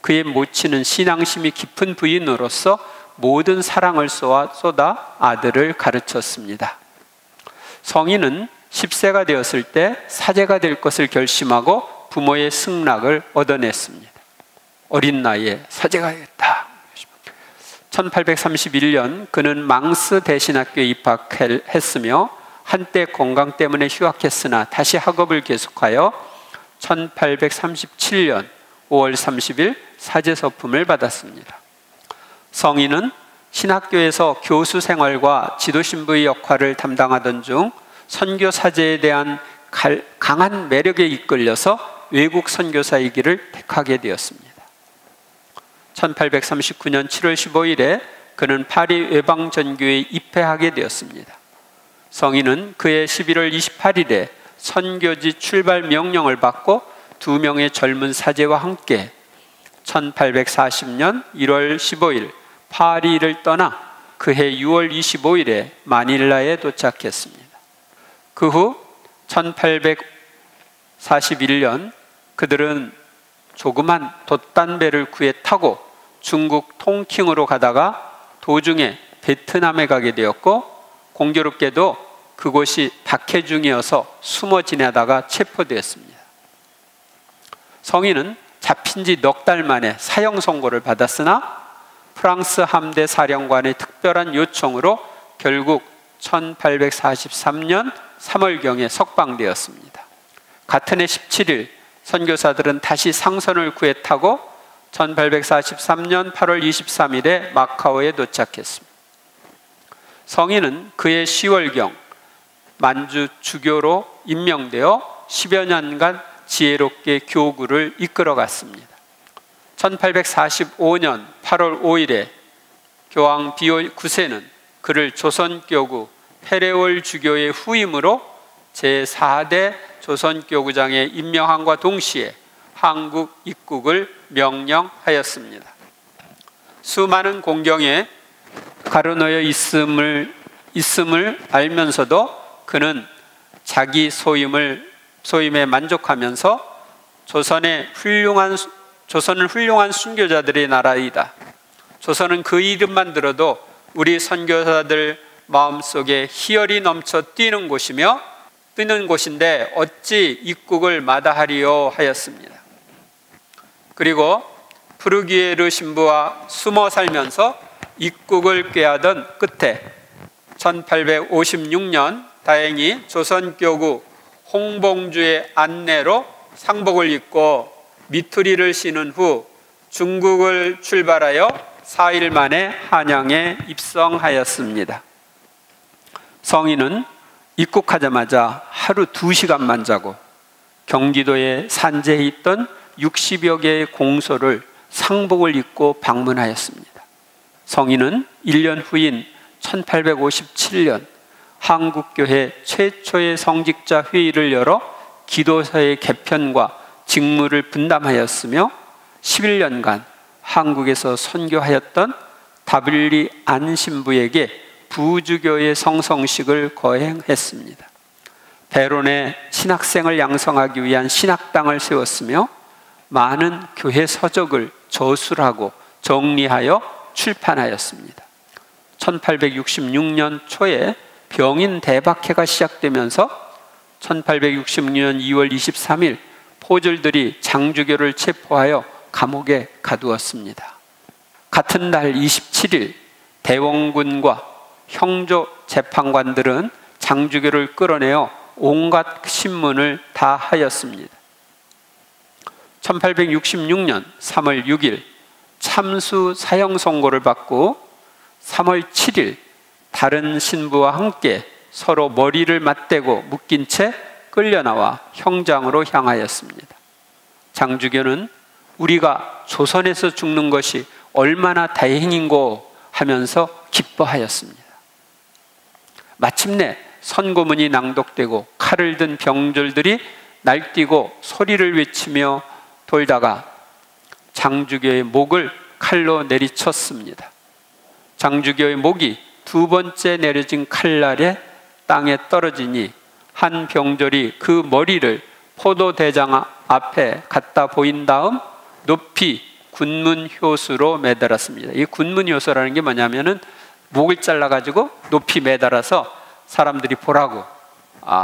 그의 모친은 신앙심이 깊은 부인으로서 모든 사랑을 쏟아 아들을 가르쳤습니다. 성인은 10세가 되었을 때 사제가 될 것을 결심하고 부모의 승낙을 얻어냈습니다. 어린 나이에 사제가 되겠다. 1831년 그는 망스 대신학교에 입학했으며 한때 건강 때문에 휴학했으나 다시 학업을 계속하여 1837년 5월 30일 사제서품을 받았습니다. 성인은 신학교에서 교수 생활과 지도신부의 역할을 담당하던 중 선교 사제에 대한 강한 매력에 이끌려서 외국 선교사의 길을 택하게 되었습니다. 1839년 7월 15일에 그는 파리 외방전교에 입회하게 되었습니다. 성인은 그해 11월 28일에 선교지 출발 명령을 받고 2명의 젊은 사제와 함께 1840년 1월 15일 파리를 떠나 그해 6월 25일에 마닐라에 도착했습니다. 그 후 1841년 그들은 조그만 돛단배를 구해 타고 중국 통킹으로 가다가 도중에 베트남에 가게 되었고, 공교롭게도 그곳이 박해중이어서 숨어 지내다가 체포되었습니다. 성인은 잡힌 지 넉 달 만에 사형 선고를 받았으나 프랑스 함대 사령관의 특별한 요청으로 결국 1843년 3월경에 석방되었습니다. 같은 해 17일 선교사들은 다시 상선을 구해 타고 1843년 8월 23일에 마카오에 도착했습니다. 성인은 그해 10월경 만주 주교로 임명되어 10여 년간 지혜롭게 교구를 이끌어갔습니다. 1845년 8월 5일에 교황 비오 9세는 그를 조선교구 페레올 주교의 후임으로 제4대 조선교구장에 임명함과 동시에 한국 입국을 명령하였습니다. 수많은 공경에 가로놓여 있음을 알면서도 그는 자기 소임에 만족하면서 조선을 훌륭한 순교자들의 나라이다. 조선은 그 이름만 들어도 우리 선교사들 마음속에 희열이 넘쳐 뛰는 곳인데 어찌 입국을 마다하리요 하였습니다. 그리고 프루기에르 신부와 숨어 살면서 입국을 꾀하던 끝에 1856년 다행히 조선교구 홍봉주의 안내로 상복을 입고 미투리를 신은 후 중국을 출발하여 4일 만에 한양에 입성하였습니다. 성인은 입국하자마자 하루 2시간만 자고 경기도에 산재해 있던 60여 개의 공소를 상복을 입고 방문하였습니다. 성인은 1년 후인 1857년 한국교회 최초의 성직자 회의를 열어 기도서의 개편과 직무를 분담하였으며 11년간 한국에서 선교하였던 다블리 안 신부에게 부주교의 성성식을 거행했습니다. 베론에 신학생을 양성하기 위한 신학당을 세웠으며 많은 교회 서적을 저술하고 정리하여 출판하였습니다. 1866년 초에 병인 대박해가 시작되면서 1866년 2월 23일 포졸들이 장주교를 체포하여 감옥에 가두었습니다. 같은 날 27일 대원군과 형조 재판관들은 장주교를 끌어내어 온갖 신문을 다 하였습니다. 1866년 3월 6일 참수 사형 선고를 받고 3월 7일 다른 신부와 함께 서로 머리를 맞대고 묶인 채 끌려나와 형장으로 향하였습니다. 장주교는 우리가 조선에서 죽는 것이 얼마나 다행인고 하면서 기뻐하였습니다. 마침내 선고문이 낭독되고 칼을 든 병졸들이 날뛰고 소리를 외치며 돌다가 장주교의 목을 칼로 내리쳤습니다. 장주교의 목이 2번째 내려진 칼날에 땅에 떨어지니 한 병졸이 그 머리를 포도대장 앞에 갖다 보인 다음 높이 군문효수로 매달았습니다. 이 군문효수라는 게 뭐냐면은 목을 잘라가지고 높이 매달아서 사람들이 보라고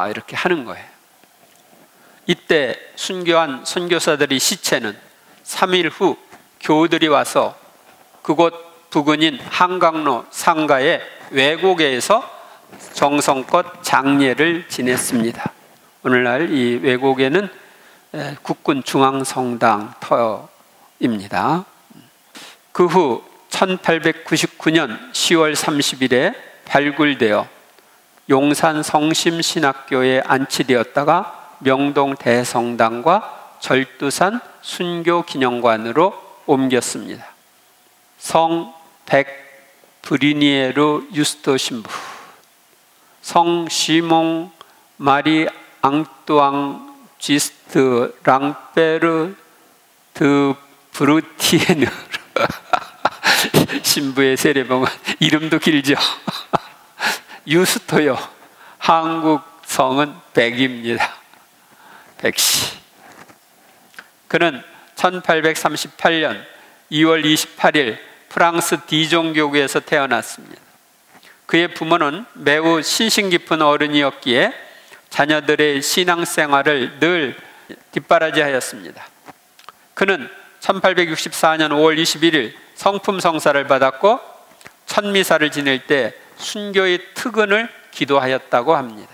이렇게 하는 거예요. 이때 순교한 선교사들의 시체는 3일 후 교우들이 와서 그곳 부근인 한강로 상가의 외곡에서 정성껏 장례를 지냈습니다. 오늘날 이 외곡에는 국군 중앙성당 터입니다. 그 후 1899년 10월 30일에 발굴되어 용산 성심신학교에 안치되었다가 명동 대성당과 절두산 순교기념관으로 옮겼습니다. 성 백 브리니에르 유스토 신부, 성 시몽 마리 앙뚜앙 지스트 랑베르 드 브루티에르 신부의 세례명은 이름도 길죠. 유스토요. 한국 성은 백입니다. 백씨. 그는 1838년 2월 28일 프랑스 디종교구에서 태어났습니다. 그의 부모는 매우 신심 깊은 어른이었기에 자녀들의 신앙생활을 늘 뒷바라지하였습니다. 그는 1864년 5월 21일 성품 성사를 받았고 천미사를 지낼 때 순교의 특은을 기도하였다고 합니다.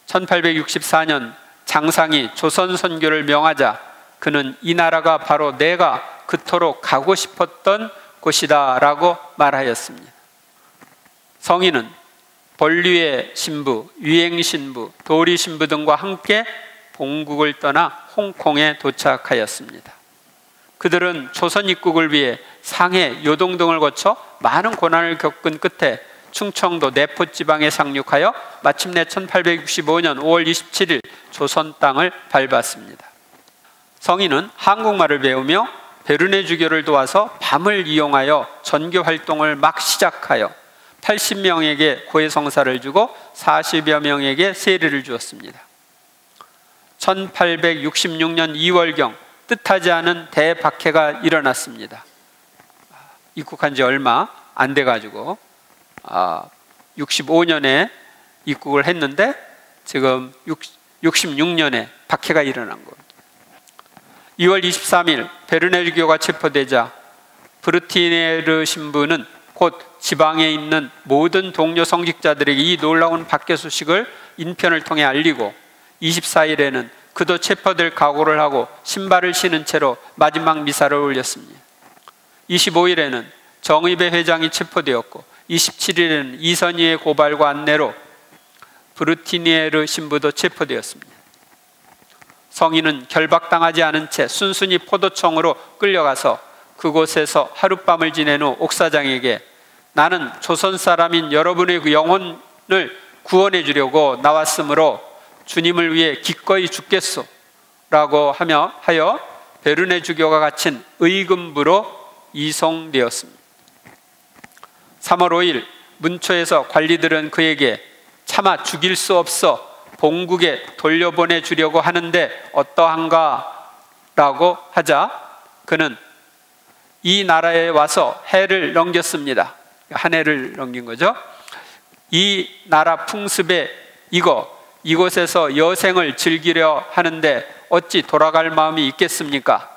1864년 장상이 조선 선교를 명하자 그는 이 나라가 바로 내가 그토록 가고 싶었던 곳이다 라고 말하였습니다. 성인은 본류의 신부, 유행 신부, 도리 신부 등과 함께 본국을 떠나 홍콩에 도착하였습니다. 그들은 조선 입국을 위해 상해, 요동 등을 거쳐 많은 고난을 겪은 끝에 충청도 내포 지방에 상륙하여 마침내 1865년 5월 27일 조선 땅을 밟았습니다. 성인은 한국말을 배우며 베르네 주교를 도와서 밤을 이용하여 전교 활동을 막 시작하여 80명에게 고해성사를 주고 40여 명에게 세례를 주었습니다. 1866년 2월경 뜻하지 않은 대박해가 일어났습니다. 입국한 지 얼마 안 돼가지고 65년에 입국을 했는데 지금 66년에 박해가 일어난 겁니다. 2월 23일 베르네르교가 체포되자 브루티네르 신부는 곧 지방에 있는 모든 동료 성직자들에게 이 놀라운 박해 소식을 인편을 통해 알리고 24일에는 그도 체포될 각오를 하고 신발을 신은 채로 마지막 미사를 올렸습니다. 25일에는 정의배 회장이 체포되었고 27일에는 이선희의 고발과 안내로 브루티니에르 신부도 체포되었습니다. 성인은 결박당하지 않은 채 순순히 포도청으로 끌려가서 그곳에서 하룻밤을 지낸 후 옥사장에게 나는 조선 사람인 여러분의 그 영혼을 구원해 주려고 나왔으므로 주님을 위해 기꺼이 죽겠소 라고 하여 베르네 주교가 갇힌 의금부로 이송되었습니다. 3월 5일 문초에서 관리들은 그에게 차마 죽일 수 없어 본국에 돌려보내 주려고 하는데 어떠한가 라고 하자 그는 이 나라에 와서 해를 넘겼습니다. 한 해를 넘긴 거죠. 이 나라 풍습에 이곳에서 여생을 즐기려 하는데 어찌 돌아갈 마음이 있겠습니까?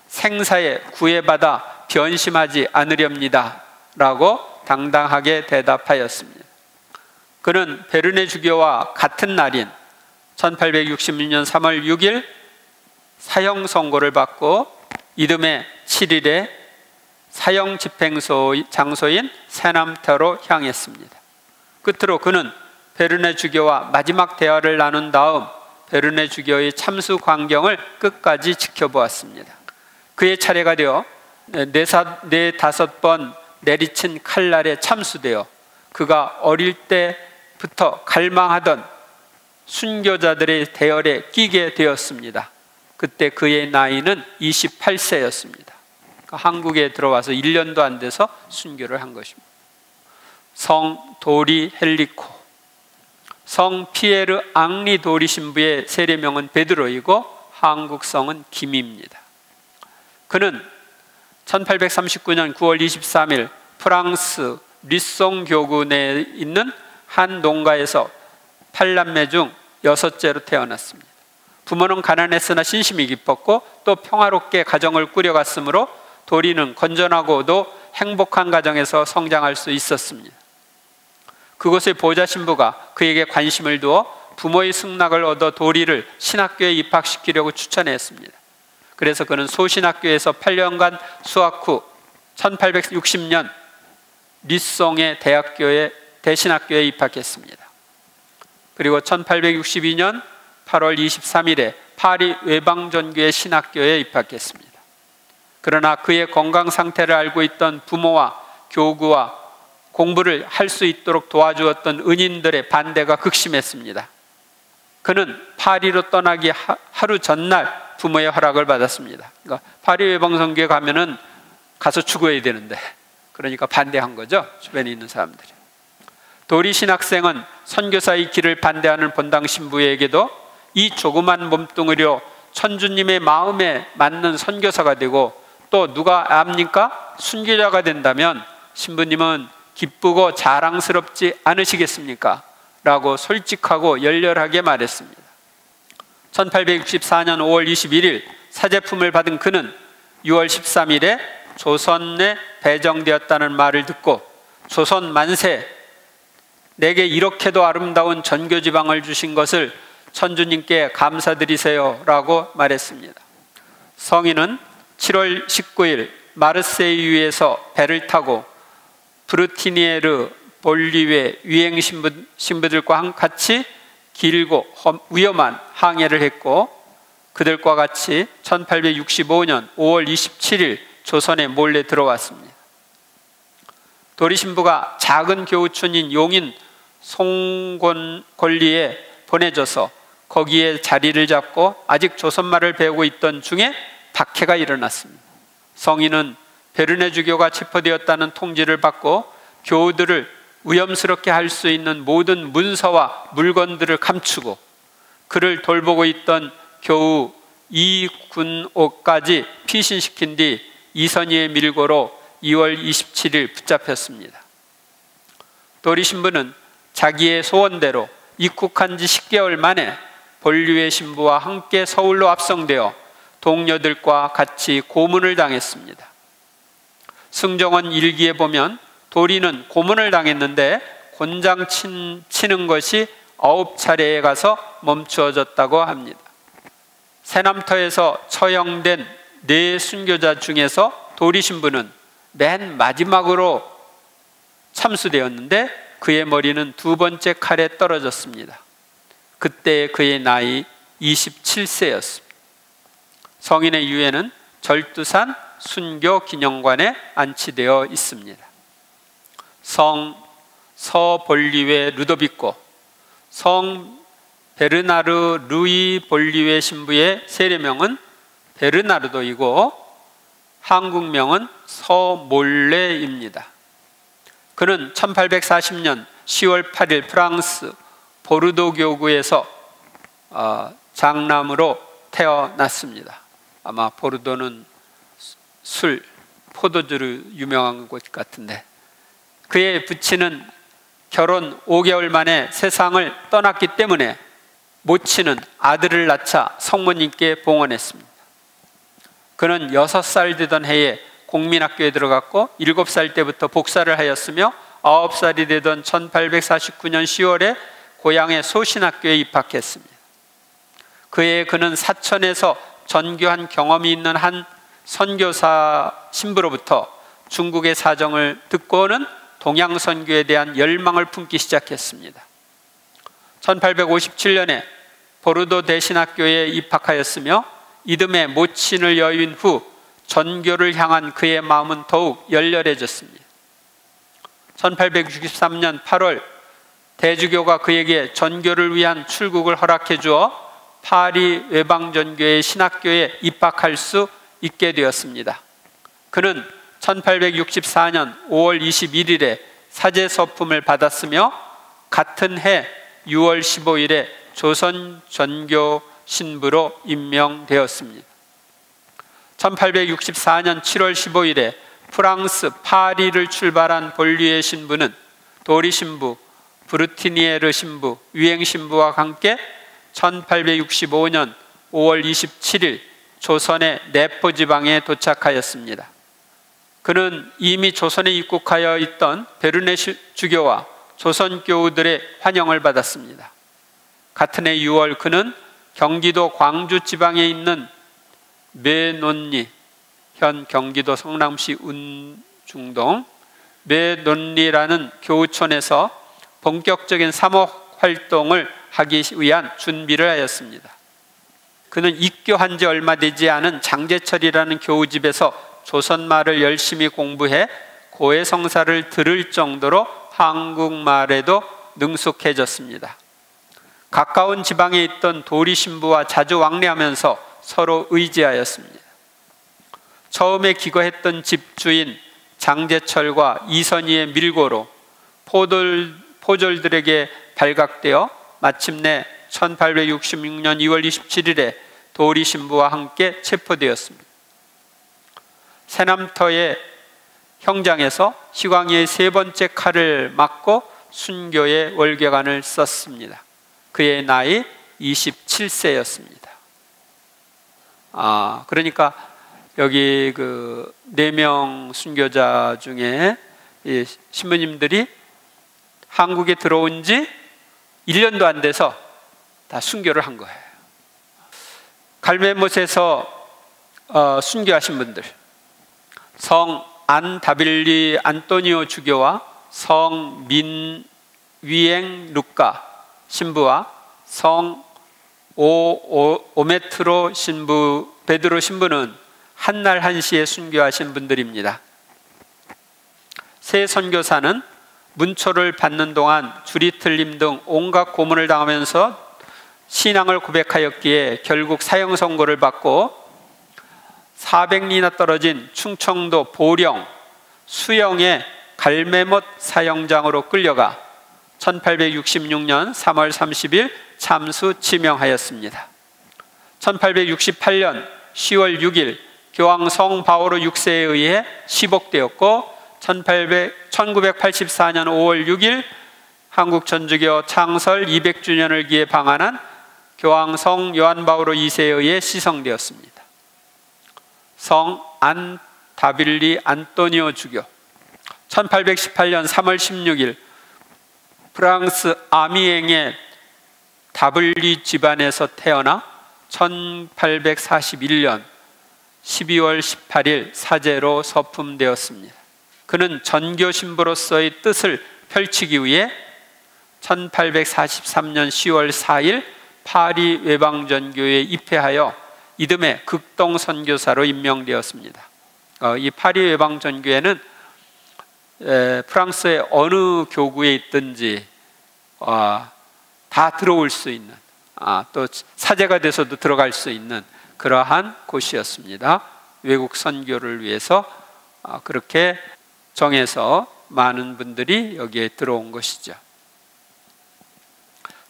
생사에 구애받아 변심하지 않으렵니다 라고 당당하게 대답하였습니다. 그는 베르네 주교와 같은 날인 1866년 3월 6일 사형 선고를 받고 이듬해 7일에 사형 집행소 장소인 세남터로 향했습니다. 끝으로 그는 베르네 주교와 마지막 대화를 나눈 다음 베르네 주교의 참수 광경을 끝까지 지켜보았습니다. 그의 차례가 되어 4-5번 내리친 칼날에 참수되어 그가 어릴 때부터 갈망하던 순교자들의 대열에 끼게 되었습니다. 그때 그의 나이는 28세였습니다. 한국에 들어와서 1년도 안 돼서 순교를 한 것입니다. 성 도리 헬리코, 성 피에르 앙리 도리 신부의 세례명은 베드로이고 한국 성은 김입니다. 그는 1839년 9월 23일 프랑스 리송 교구 내에 있는 한 농가에서 8남매 중 6째로 태어났습니다. 부모는 가난했으나 신심이 깊었고 또 평화롭게 가정을 꾸려갔으므로 도리는 건전하고도 행복한 가정에서 성장할 수 있었습니다. 그곳의 보좌 신부가 그에게 관심을 두어 부모의 승낙을 얻어 도리를 신학교에 입학시키려고 추천했습니다. 그래서 그는 소신학교에서 8년간 수학 후 1860년 리송의 대신학교에 입학했습니다. 그리고 1862년 8월 23일에 파리 외방전교회 신학교에 입학했습니다. 그러나 그의 건강 상태를 알고 있던 부모와 교구와 공부를 할 수 있도록 도와주었던 은인들의 반대가 극심했습니다. 그는 파리로 떠나기 하루 전날 부모의 허락을 받았습니다. 그러니까 파리 외방선교회 가면은 가서 죽어야 되는데, 그러니까 반대한 거죠, 주변에 있는 사람들이. 도리 신학생은 선교사의 길을 반대하는 본당 신부에게도 이 조그만 몸뚱이로 천주님의 마음에 맞는 선교사가 되고, 또 누가 압니까? 순교자가 된다면 신부님은 기쁘고 자랑스럽지 않으시겠습니까? 라고 솔직하고 열렬하게 말했습니다. 1864년 5월 21일 사제품을 받은 그는 6월 13일에 조선에 배정되었다는 말을 듣고 조선 만세, 내게 이렇게도 아름다운 전교지방을 주신 것을 천주님께 감사드리세요 라고 말했습니다. 성인은 7월 19일 마르세유에서 배를 타고 브루티니에르 볼리웨 유행 신부들과 같이 길고 위험한 항해를 했고, 그들과 같이 1865년 5월 27일 조선에 몰래 들어왔습니다. 도리 신부가 작은 교우촌인 용인 송곤리에 보내져서 거기에 자리를 잡고 아직 조선말을 배우고 있던 중에 박해가 일어났습니다. 성인은 베르네 주교가 체포되었다는 통지를 받고 교우들을 위험스럽게 할 수 있는 모든 문서와 물건들을 감추고 그를 돌보고 있던 교우 이군옥까지 피신시킨 뒤 이선희의 밀고로 2월 27일 붙잡혔습니다. 도리 신부는 자기의 소원대로 입국한 지 10개월 만에 볼리웨 신부와 함께 서울로 압송되어 동료들과 같이 고문을 당했습니다. 승정원 일기에 보면 도리는 고문을 당했는데 곤장 치는 것이 9차례에 가서 멈추어졌다고 합니다. 새남터에서 처형된 4 순교자 중에서 도리 신부는 맨 마지막으로 참수되었는데 그의 머리는 2번째 칼에 떨어졌습니다. 그때 그의 나이 27세였습니다. 성인의 유해는 절두산 순교기념관에 안치되어 있습니다. 성 서볼리웨 루도비코, 성 베르나르 루이 볼리웨 신부의 세례명은 베르나르도이고 한국명은 서몰레입니다. 그는 1840년 10월 8일 프랑스 보르도 교구에서 장남으로 태어났습니다. 아마 보르도는 술, 포도주로 유명한 곳 같은데, 그의 부친은 결혼 5개월 만에 세상을 떠났기 때문에 모친은 아들을 낳자 성모님께 봉헌했습니다. 그는 6살 되던 해에 공민학교에 들어갔고 7살 때부터 복사를 하였으며 9살이 되던 1849년 10월에 고향의 소신학교에 입학했습니다. 그해 그는 사천에서 전교한 경험이 있는 한 선교사 신부로부터 중국의 사정을 듣고는 동양선교에 대한 열망을 품기 시작했습니다. 1857년에 보르도 대신학교에 입학하였으며 이듬해 모친을 여윈 후 전교를 향한 그의 마음은 더욱 열렬해졌습니다. 1863년 8월 대주교가 그에게 전교를 위한 출국을 허락해 주어 파리 외방전교회 신학교에 입학할 수 있게 되었습니다. 그는 1864년 5월 21일에 사제서품을 받았으며 같은 해 6월 15일에 조선 전교 신부로 임명되었습니다. 1864년 7월 15일에 프랑스 파리를 출발한 볼리웨 신부는 도리 신부, 브루티니에르 신부, 유행 신부와 함께 1865년 5월 27일 조선의 내포 지방에 도착하였습니다. 그는 이미 조선에 입국하여 있던 베르네 주교와 조선 교우들의 환영을 받았습니다. 같은 해 6월 그는 경기도 광주 지방에 있는 메논리, 현 경기도 성남시 중동 메논리라는 교우촌에서 본격적인 사목 활동을 하기 위한 준비를 하였습니다. 그는 입교한 지 얼마 되지 않은 장제철이라는 교우집에서 조선말을 열심히 공부해 고해성사를 들을 정도로 한국말에도 능숙해졌습니다. 가까운 지방에 있던 도리 신부와 자주 왕래하면서 서로 의지하였습니다. 처음에 기거했던 집주인 장제철과 이선희의 밀고로 포졸들에게 발각되어 마침내 1866년 2월 27일에 도리 신부와 함께 체포되었습니다. 새남터의 형장에서 시광이의 세 번째 칼을 맞고 순교의 월계관을 썼습니다. 그의 나이 27세였습니다. 그러니까 여기 그 4명 순교자 중에 이 신부님들이 한국에 들어온 지 1년도 안 돼서 다 순교를 한 거예요. 갈메못에서 순교하신 분들, 성 안다빌리 안토니오 주교와 성 민위엥 루카 신부와 성 오메트로 신부, 베드로 신부는 한날 한시에 순교하신 분들입니다. 새 선교사는 문초를 받는 동안 줄이 틀림 등 온갖 고문을 당하면서 신앙을 고백하였기에 결국 사형 선고를 받고 400리나 떨어진 충청도 보령 수영의 갈매못 사형장으로 끌려가 1866년 3월 30일 참수 치명하였습니다. 1868년 10월 6일 교황 성 바오로 6세에 의해 시복되었고 1984년 5월 6일 한국 천주교 창설 200주년을 기해 방한한 교황 성 요한 바오로 2세에 의해 시성되었습니다. 성 안다빌리 안토니오 주교 1818년 3월 16일 프랑스 아미엥의 다블리 집안에서 태어나 1841년 12월 18일 사제로 서품되었습니다. 그는 전교 신부로서의 뜻을 펼치기 위해 1843년 10월 4일 파리 외방전교에 입회하여 이듬해 극동 선교사로 임명되었습니다. 이 파리 외방전교회는 프랑스의 어느 교구에 있든지 다 들어올 수 있는, 또 사제가 돼서도 들어갈 수 있는 그러한 곳이었습니다. 외국 선교를 위해서 그렇게 정해서 많은 분들이 여기에 들어온 것이죠.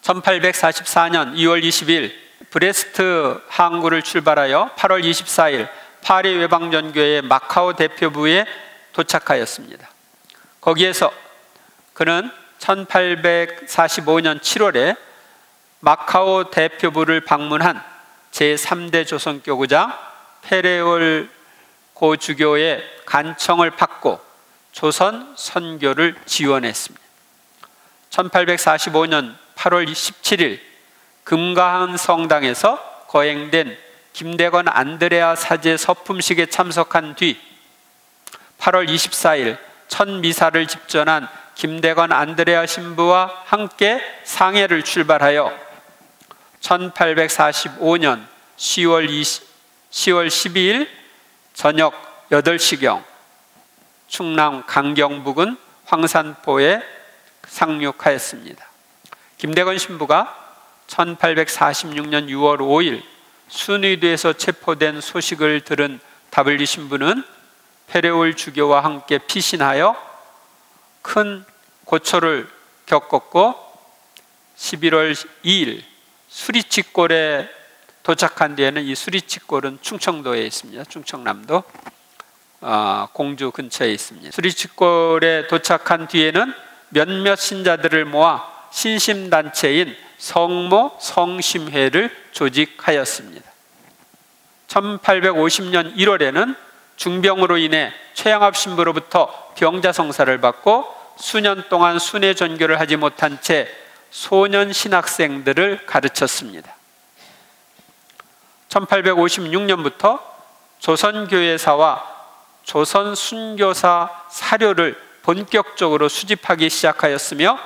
1844년 2월 20일 브레스트 항구를 출발하여 8월 24일 파리 외방전교회 마카오 대표부에 도착하였습니다. 거기에서 그는 1845년 7월에 마카오 대표부를 방문한 제3대 조선교구장 페레올 고주교의 간청을 받고 조선 선교를 지원했습니다. 1845년 8월 17일 금가한 성당에서 거행된 김대건 안드레아 사제 서품식에 참석한 뒤 8월 24일 첫 미사를 집전한 김대건 안드레아 신부와 함께 상해를 출발하여 1845년 10월 12일 저녁 8시경 충남 강경북은 황산포에 상륙하였습니다. 김대건 신부가 1846년 6월 5일 순위도에서 체포된 소식을 들은 다블리 신부는 페레올 주교와 함께 피신하여 큰 고초를 겪었고 11월 2일 수리치골에 도착한 뒤에는 이 수리치골은 충청도에 있습니다. 충청남도 공주 근처에 있습니다. 수리치골에 도착한 뒤에는 몇몇 신자들을 모아 신심단체인 성모 성심회를 조직하였습니다. 1850년 1월에는 중병으로 인해 최양합 신부로부터 병자성사를 받고 수년 동안 순회 전교를 하지 못한 채 소년 신학생들을 가르쳤습니다. 1856년부터 조선교회사와 조선 순교사 사료를 본격적으로 수집하기 시작하였으며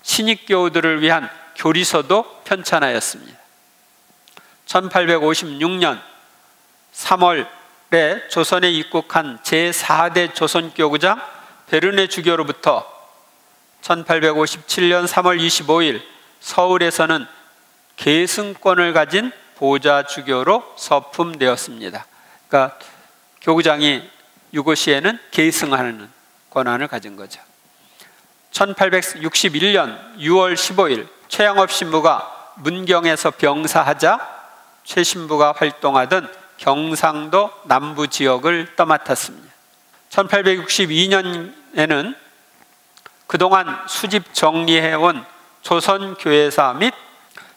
신익교우들을 위한 교리서도 편찬하였습니다. 1856년 3월에 조선에 입국한 제4대 조선교구장 베르네 주교로부터 1857년 3월 25일 서울에서는 계승권을 가진 보좌 주교로 서품되었습니다. 그러니까 교구장이 유고시에는 계승하는 권한을 가진 거죠. 1861년 6월 15일 최양업 신부가 문경에서 병사하자 최 신부가 활동하던 경상도 남부 지역을 떠맡았습니다. 1862년에는 그동안 수집 정리해온 조선교회사 및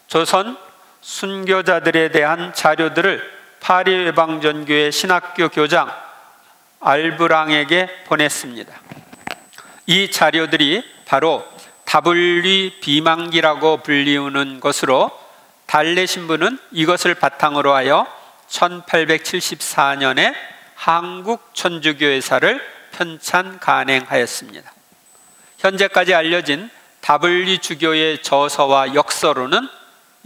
조선 순교자들에 대한 자료들을 파리 외방전교회 신학교 교장 알브랑에게 보냈습니다. 이 자료들이 바로 다블리 비만기라고 불리우는 것으로 달래 신부는 이것을 바탕으로 하여 1874년에 한국 천주교회사를 편찬 간행하였습니다. 현재까지 알려진 다블리 주교의 저서와 역서로는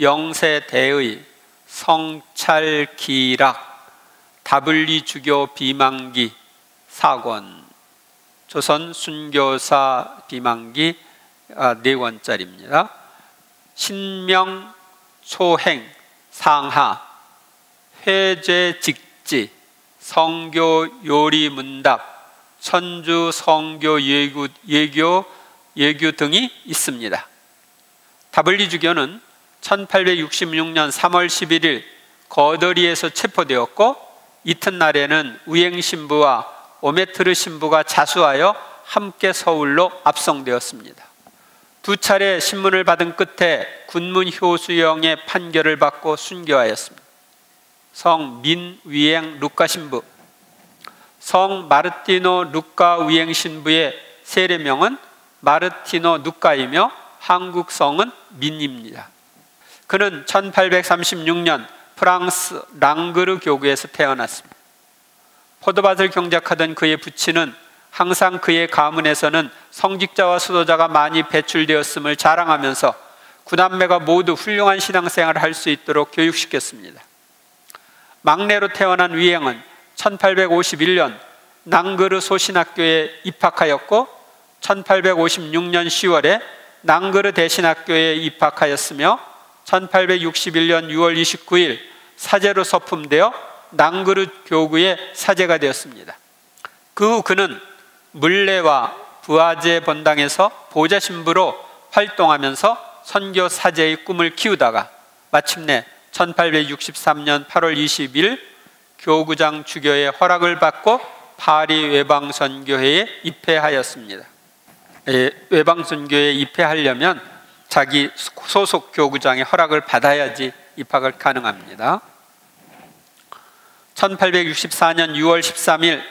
영세대의, 성찰기락, 다블리 주교 비만기 4권, 조선 순교사 비만기 4권짜리입니다. 신명 초행 상하, 회제 직지, 성교 요리 문답, 천주 성교 예교 등이 있습니다. 다블리 주교는 1866년 3월 11일 거더리에서 체포되었고 이튿날에는 우행 신부와 오메트르 신부가 자수하여 함께 서울로 압송되었습니다. 두 차례 신문을 받은 끝에 군문 효수형의 판결을 받고 순교하였습니다. 성 민위행 루카 신부, 성 마르티노 루카 위행 신부의 세례명은 마르티노 누카이며 한국 성은 민입니다. 그는 1836년 프랑스 랑그르 교구에서 태어났습니다. 포도밭을 경작하던 그의 부친은 항상 그의 가문에서는 성직자와 수도자가 많이 배출되었음을 자랑하면서 구남매가 모두 훌륭한 신앙생활을 할 수 있도록 교육시켰습니다. 막내로 태어난 위행은 1851년 낭그르 소신학교에 입학하였고 1856년 10월에 낭그르 대신학교에 입학하였으며 1861년 6월 29일 사제로 서품되어 낭그르 교구의 사제가 되었습니다. 그 후 그는 물레와 부하제 본당에서 보좌 신부로 활동하면서 선교 사제의 꿈을 키우다가 마침내 1863년 8월 20일 교구장 주교의 허락을 받고 파리 외방선교회에 입회하였습니다. 외방선교회에 입회하려면 자기 소속 교구장의 허락을 받아야지 입학을 가능합니다. 1864년 6월 13일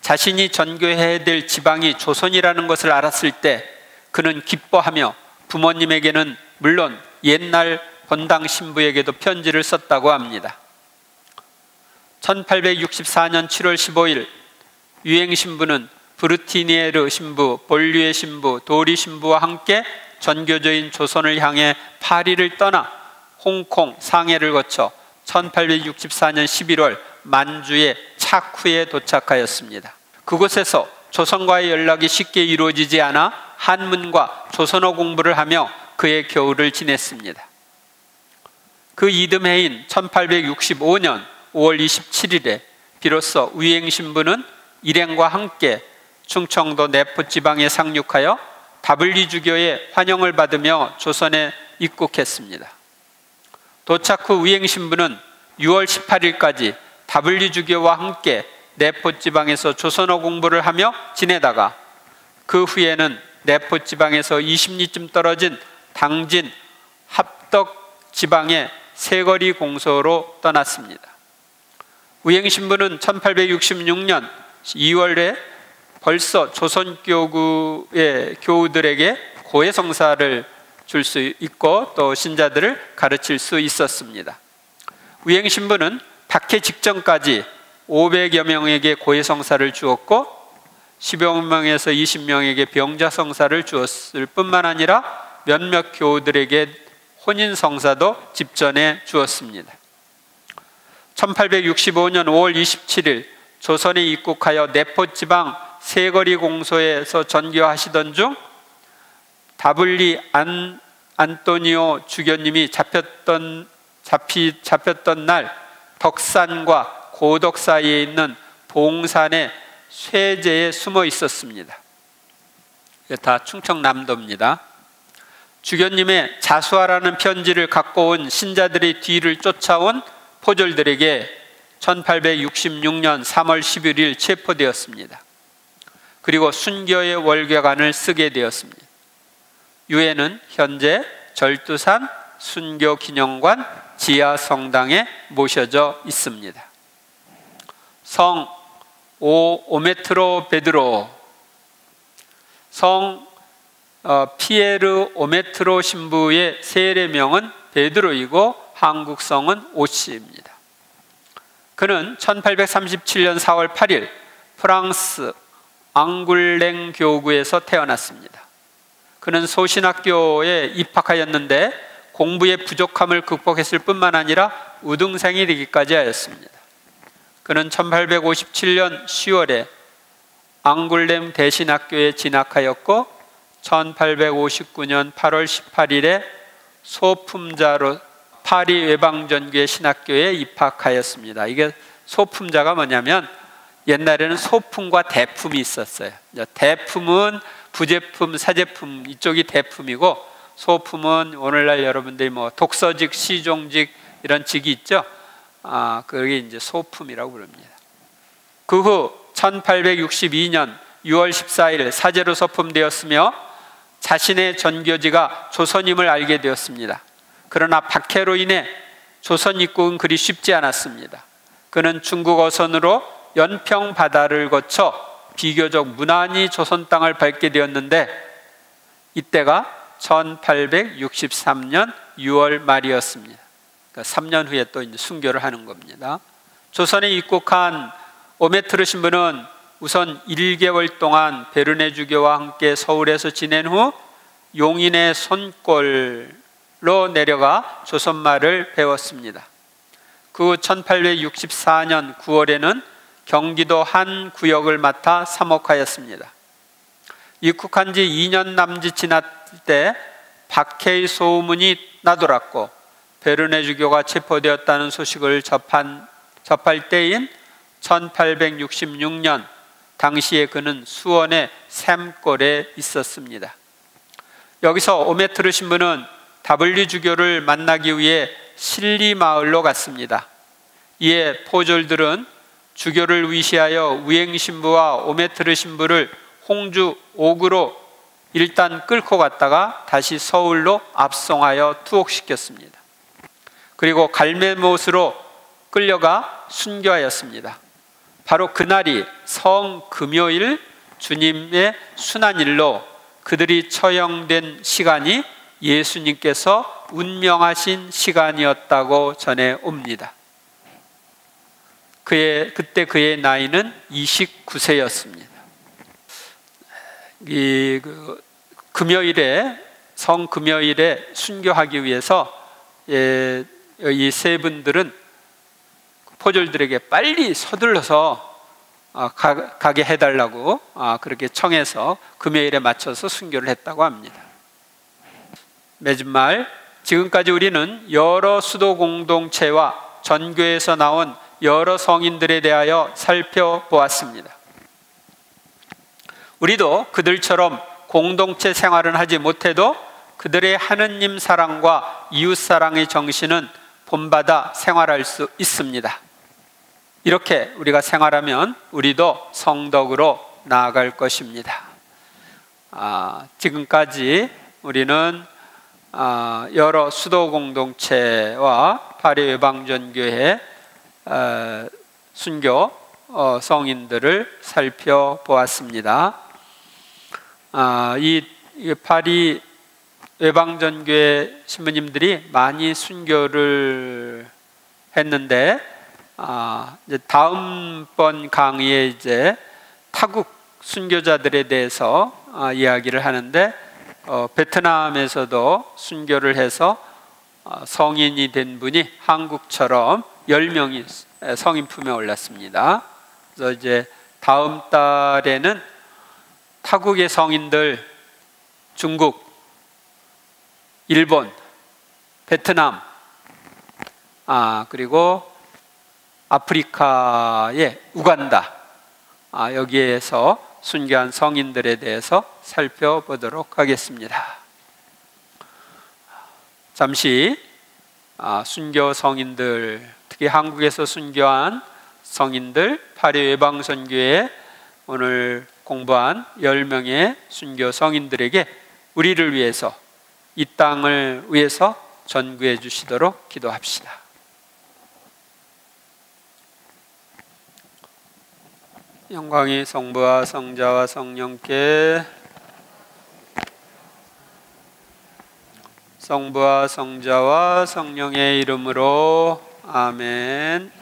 자신이 전교해야 될 지방이 조선이라는 것을 알았을 때 그는 기뻐하며 부모님에게는 물론 옛날 본당 신부에게도 편지를 썼다고 합니다. 1864년 7월 15일 유행 신부는 브루티니에르 신부, 볼류의 신부, 도리 신부와 함께 전교조인 조선을 향해 파리를 떠나 홍콩, 상해를 거쳐 1864년 11월 만주의 차쿠에 도착하였습니다. 그곳에서 조선과의 연락이 쉽게 이루어지지 않아 한문과 조선어 공부를 하며 그의 겨울을 지냈습니다. 그 이듬해인 1865년 5월 27일에 비로소 위행 신부는 일행과 함께 충청도 내포 지방에 상륙하여 다블리 주교의 환영을 받으며 조선에 입국했습니다. 도착 후 위행 신부는 6월 18일까지 다블리 주교와 함께 내포 지방에서 조선어 공부를 하며 지내다가 그 후에는 내포 지방에서 20리쯤 떨어진 당진 합덕 지방의 세거리 공소로 떠났습니다. 위행 신부는 1866년 2월에 벌써 조선교구의 교우들에게 고해성사를 줄 수 있고 또 신자들을 가르칠 수 있었습니다. 위행 신부는 박해 직전까지 500여 명에게 고해성사를 주었고 10여 명에서 20명에게 병자성사를 주었을 뿐만 아니라 몇몇 교우들에게 혼인성사도 집전에 주었습니다. 1865년 5월 27일 조선에 입국하여 내포지방 세거리 공소에서 전교하시던 중 다블리 안토니오 주교님이 잡혔던 날 덕산과 고덕 사이에 있는 봉산의 쇠제에 숨어 있었습니다. 다 충청남도입니다. 주교님의 자수하라는 편지를 갖고 온 신자들의 뒤를 쫓아온 포졸들에게 1866년 3월 11일 체포되었습니다. 그리고 순교의 월계관을 쓰게 되었습니다. 유해는 현재 절두산 순교기념관 지하성당에 모셔져 있습니다. 성 오메트로 베드로, 성 피에르 오메트로 신부의 세례명은 베드로이고 한국성은 오씨입니다. 그는 1837년 4월 8일 프랑스 앙굴랭 교구에서 태어났습니다. 그는 소신학교에 입학하였는데 공부의 부족함을 극복했을 뿐만 아니라 우등생이 되기까지 하였습니다. 그는 1857년 10월에 앙굴렘 대신학교에 진학하였고 1859년 8월 18일에 소품자로 파리 외방전교회 신학교에 입학하였습니다. 이게 소품자가 뭐냐면 옛날에는 소품과 대품이 있었어요. 대품은 부제품, 사제품 이쪽이 대품이고 소품은 오늘날 여러분들이 뭐 독서직, 시종직 이런 직이 있죠. 그게 이제 소품이라고 부릅니다. 그 후 1862년 6월 14일 사제로 서품되었으며 자신의 전교지가 조선임을 알게 되었습니다. 그러나 박해로 인해 조선 입국은 그리 쉽지 않았습니다. 그는 중국 어선으로 연평 바다를 거쳐 비교적 무난히 조선 땅을 밟게 되었는데 이때가 1863년 6월 말이었습니다. 그러니까 3년 후에 또 이제 순교를 하는 겁니다. 조선에 입국한 오메트르 신부는 우선 1개월 동안 베르네 주교와 함께 서울에서 지낸 후 용인의 손골로 내려가 조선말을 배웠습니다. 그 후 1864년 9월에는 경기도 한 구역을 맡아 사목하였습니다. 입국한 지 2년 남짓 지났을 때 박해의 소문이 나돌았고 베르네 주교가 체포되었다는 소식을 접할 때인 1866년 당시에 그는 수원의 샘골에 있었습니다. 여기서 오메트르 신부는 다블리 주교를 만나기 위해 실리 마을로 갔습니다. 이에 포졸들은 주교를 위시하여 우행 신부와 오메트르 신부를 홍주 옥으로 일단 끌고 갔다가 다시 서울로 압송하여 투옥시켰습니다. 그리고 갈매못으로 끌려가 순교하였습니다. 바로 그날이 성금요일 주님의 순환일로 그들이 처형된 시간이 예수님께서 운명하신 시간이었다고 전해옵니다. 그때 그의 나이는 29세였습니다. 성금요일에 순교하기 위해서 이 세 분들은 포졸들에게 빨리 서둘러서 가게 해달라고 그렇게 청해서 금요일에 맞춰서 순교를 했다고 합니다. 맺은말, 지금까지 우리는 여러 수도 공동체와 전교에서 나온 여러 성인들에 대하여 살펴보았습니다. 우리도 그들처럼 공동체 생활은 하지 못해도 그들의 하느님 사랑과 이웃 사랑의 정신은 본받아 생활할 수 있습니다. 이렇게 우리가 생활하면 우리도 성덕으로 나아갈 것입니다. 지금까지 우리는 여러 수도 공동체와 파리 외방전교회 순교 성인들을 살펴보았습니다. 이 파리 외방전교회 신부님들이 많이 순교를 했는데 이제 다음번 강의에 이제 타국 순교자들에 대해서 이야기를 하는데, 베트남에서도 순교를 해서 성인이 된 분이 한국처럼 10명이 성인 품에 올랐습니다. 그래서 이제 다음 달에는 타국의 성인들, 중국, 일본, 베트남, 그리고 아프리카의 우간다, 여기에서 순교한 성인들에 대해서 살펴보도록 하겠습니다. 잠시 순교 성인들, 특히 한국에서 순교한 성인들 8회 외방선교회 오늘 공부한 10명의 순교 성인들에게 우리를 위해서, 이 땅을 위해서 전구해 주시도록 기도합시다. 영광이 성부와 성자와 성령께, 성부와 성자와 성령의 이름으로 아멘.